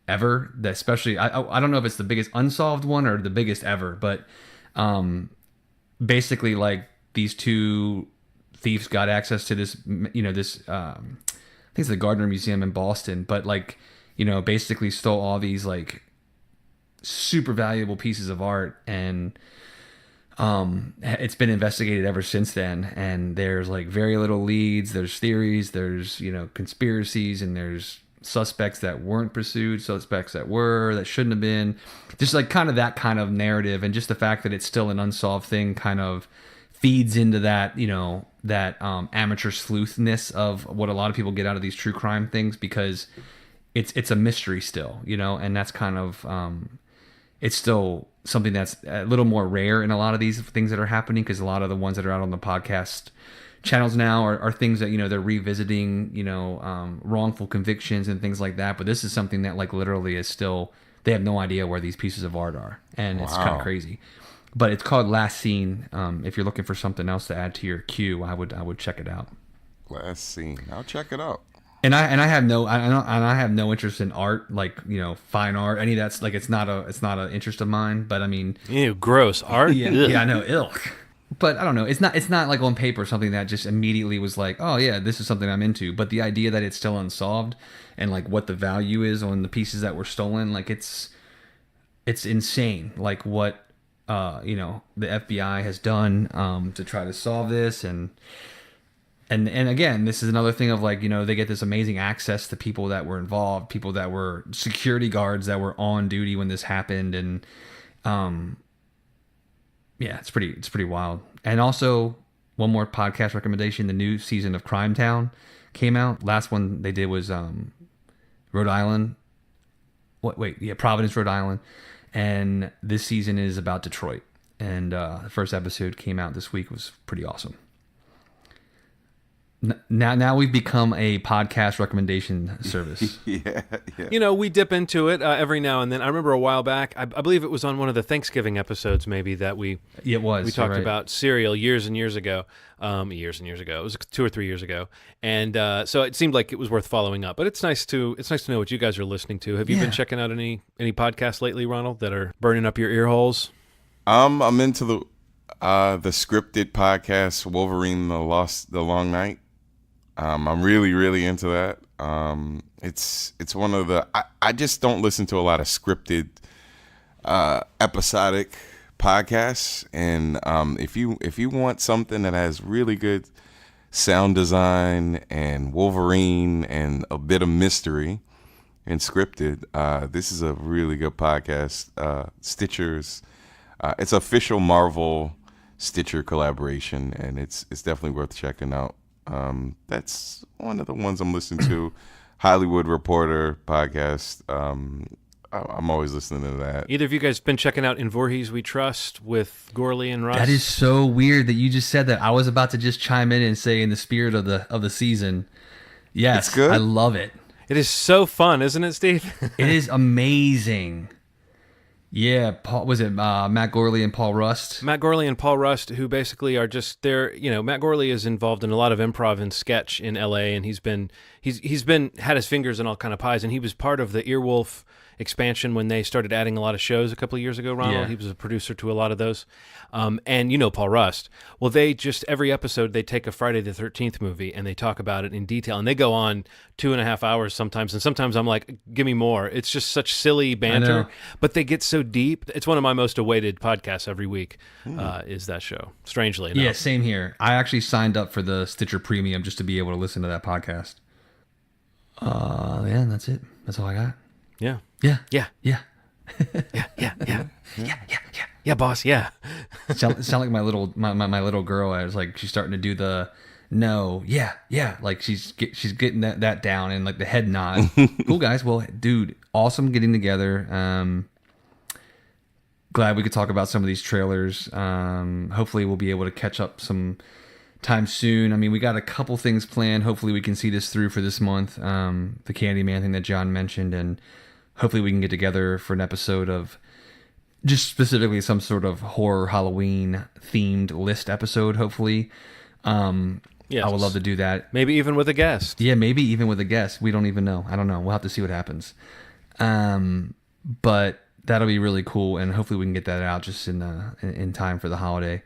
ever. That especially, I don't know if it's the biggest unsolved one or the biggest ever, but basically like these 2 thieves got access to this, this I think it's the Gardner Museum in Boston, but like basically stole all these like super valuable pieces of art, and it's been investigated ever since then, and there's like very little leads, there's theories, there's conspiracies, and there's suspects that weren't pursued, suspects that shouldn't have been, just like kind of that kind of narrative, and just the fact that it's still an unsolved thing kind of feeds into that that amateur sleuthness of what a lot of people get out of these true crime things, because it's a mystery still, and that's kind of it's still something that's a little more rare in a lot of these things that are happening, because a lot of the ones that are out on the podcast channels now are things that they're revisiting wrongful convictions and things like that, but this is something that like literally is still, they have no idea where these pieces of art are, and it's kind of crazy. But it's called Last Scene. If you're looking for something else to add to your queue, I would check it out. Last Scene, I'll check it out. And I have no interest in art, like fine art, any of that's like it's not an interest of mine. But I mean, ew, gross art. Yeah, I know, ilk. But I don't know. It's not like on paper something that just immediately was like, oh yeah, this is something I'm into. But the idea that it's still unsolved, and like what the value is on the pieces that were stolen, like it's insane. Like what the FBI has done to try to solve this. And again, this is another thing of like, they get this amazing access to people that were involved, people that were security guards that were on duty when this happened. And yeah, it's pretty wild. And also, one more podcast recommendation: the new season of Crime Town came out. Last one they did was Rhode Island. Providence, Rhode Island. And this season is about Detroit. And the first episode came out this week. It was pretty awesome. Now we've become a podcast recommendation service. Yeah. We dip into it every now and then. I remember a while back, I believe it was on one of the Thanksgiving episodes maybe that we talked about cereal years and years ago. It was 2 or 3 years ago. And so it seemed like it was worth following up. But it's nice to know what you guys are listening to. Have you been checking out any podcasts lately, Ronald, that are burning up your ear holes? I'm into the scripted podcast Wolverine the Long Night. I'm really, really into that. It's one of the I just don't listen to a lot of scripted episodic podcasts, and if you want something that has really good sound design and Wolverine and a bit of mystery and scripted, this is a really good podcast. Stitcher's it's official Marvel Stitcher collaboration, and it's definitely worth checking out. That's one of the ones I'm listening to. Hollywood Reporter podcast. I'm always listening to that. Either of you guys been checking out In Voorhees We Trust with Gorley and Russ? That is so weird that you just said that. I was about to just chime in and say, in the spirit of the season, yes, it's good. I love it. It is so fun, isn't it, Steve? It is amazing. Yeah, was it Matt Gorley and Paul Rust? Matt Gorley and Paul Rust, who basically are just there. Matt Gorley is involved in a lot of improv and sketch in L.A., and he's been had his fingers in all kind of pies, and he was part of the Earwolf expansion when they started adding a lot of shows a couple of years ago, Ronald. Yeah. He was a producer to a lot of those. And Paul Rust. Well, they just, every episode, they take a Friday the 13th movie and they talk about it in detail. And they go on 2.5 hours sometimes. And sometimes I'm like, give me more. It's just such silly banter. But they get so deep. It's one of my most awaited podcasts every week, is that show. Strangely enough. Yeah, same here. I actually signed up for the Stitcher Premium just to be able to listen to that podcast. Yeah, that's it. That's all I got. Yeah. Yeah. Yeah. Yeah. Yeah, boss. Yeah. Sound like my little girl. I was like, she's starting to do the no, yeah, like she's getting that down and like the head nod. Cool, guys. Well, dude, awesome getting together. Glad we could talk about some of these trailers. Hopefully we'll be able to catch up some time soon. I mean, we got a couple things planned. Hopefully we can see this through for this month. The Candyman thing that John mentioned, and hopefully we can get together for an episode of just specifically some sort of horror Halloween themed list episode, hopefully. Yes. I would love to do that. Maybe even with a guest. Yeah, maybe even with a guest. We don't even know. I don't know. We'll have to see what happens. But that'll be really cool, and hopefully we can get that out just in time for the holiday.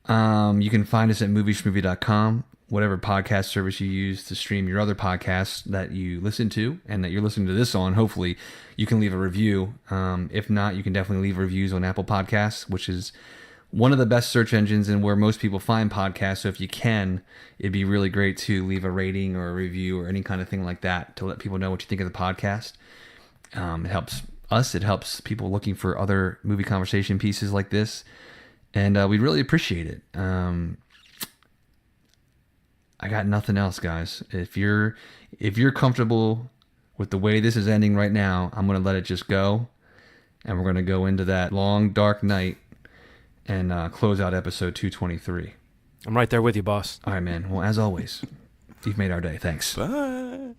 You can find us at movieshmovie.com, whatever podcast service you use to stream your other podcasts that you listen to and that you're listening to this on. Hopefully you can leave a review. If not, you can definitely leave reviews on Apple Podcasts, which is one of the best search engines and where most people find podcasts. So if you can, it'd be really great to leave a rating or a review or any kind of thing like that to let people know what you think of the podcast. It helps us. It helps people looking for other movie conversation pieces like this. And we'd really appreciate it. I got nothing else, guys. If you're comfortable with the way this is ending right now, I'm going to let it just go. And we're going to go into that long, dark night and close out episode 223. I'm right there with you, boss. All right, man. Well, as always, you've made our day. Thanks. Bye.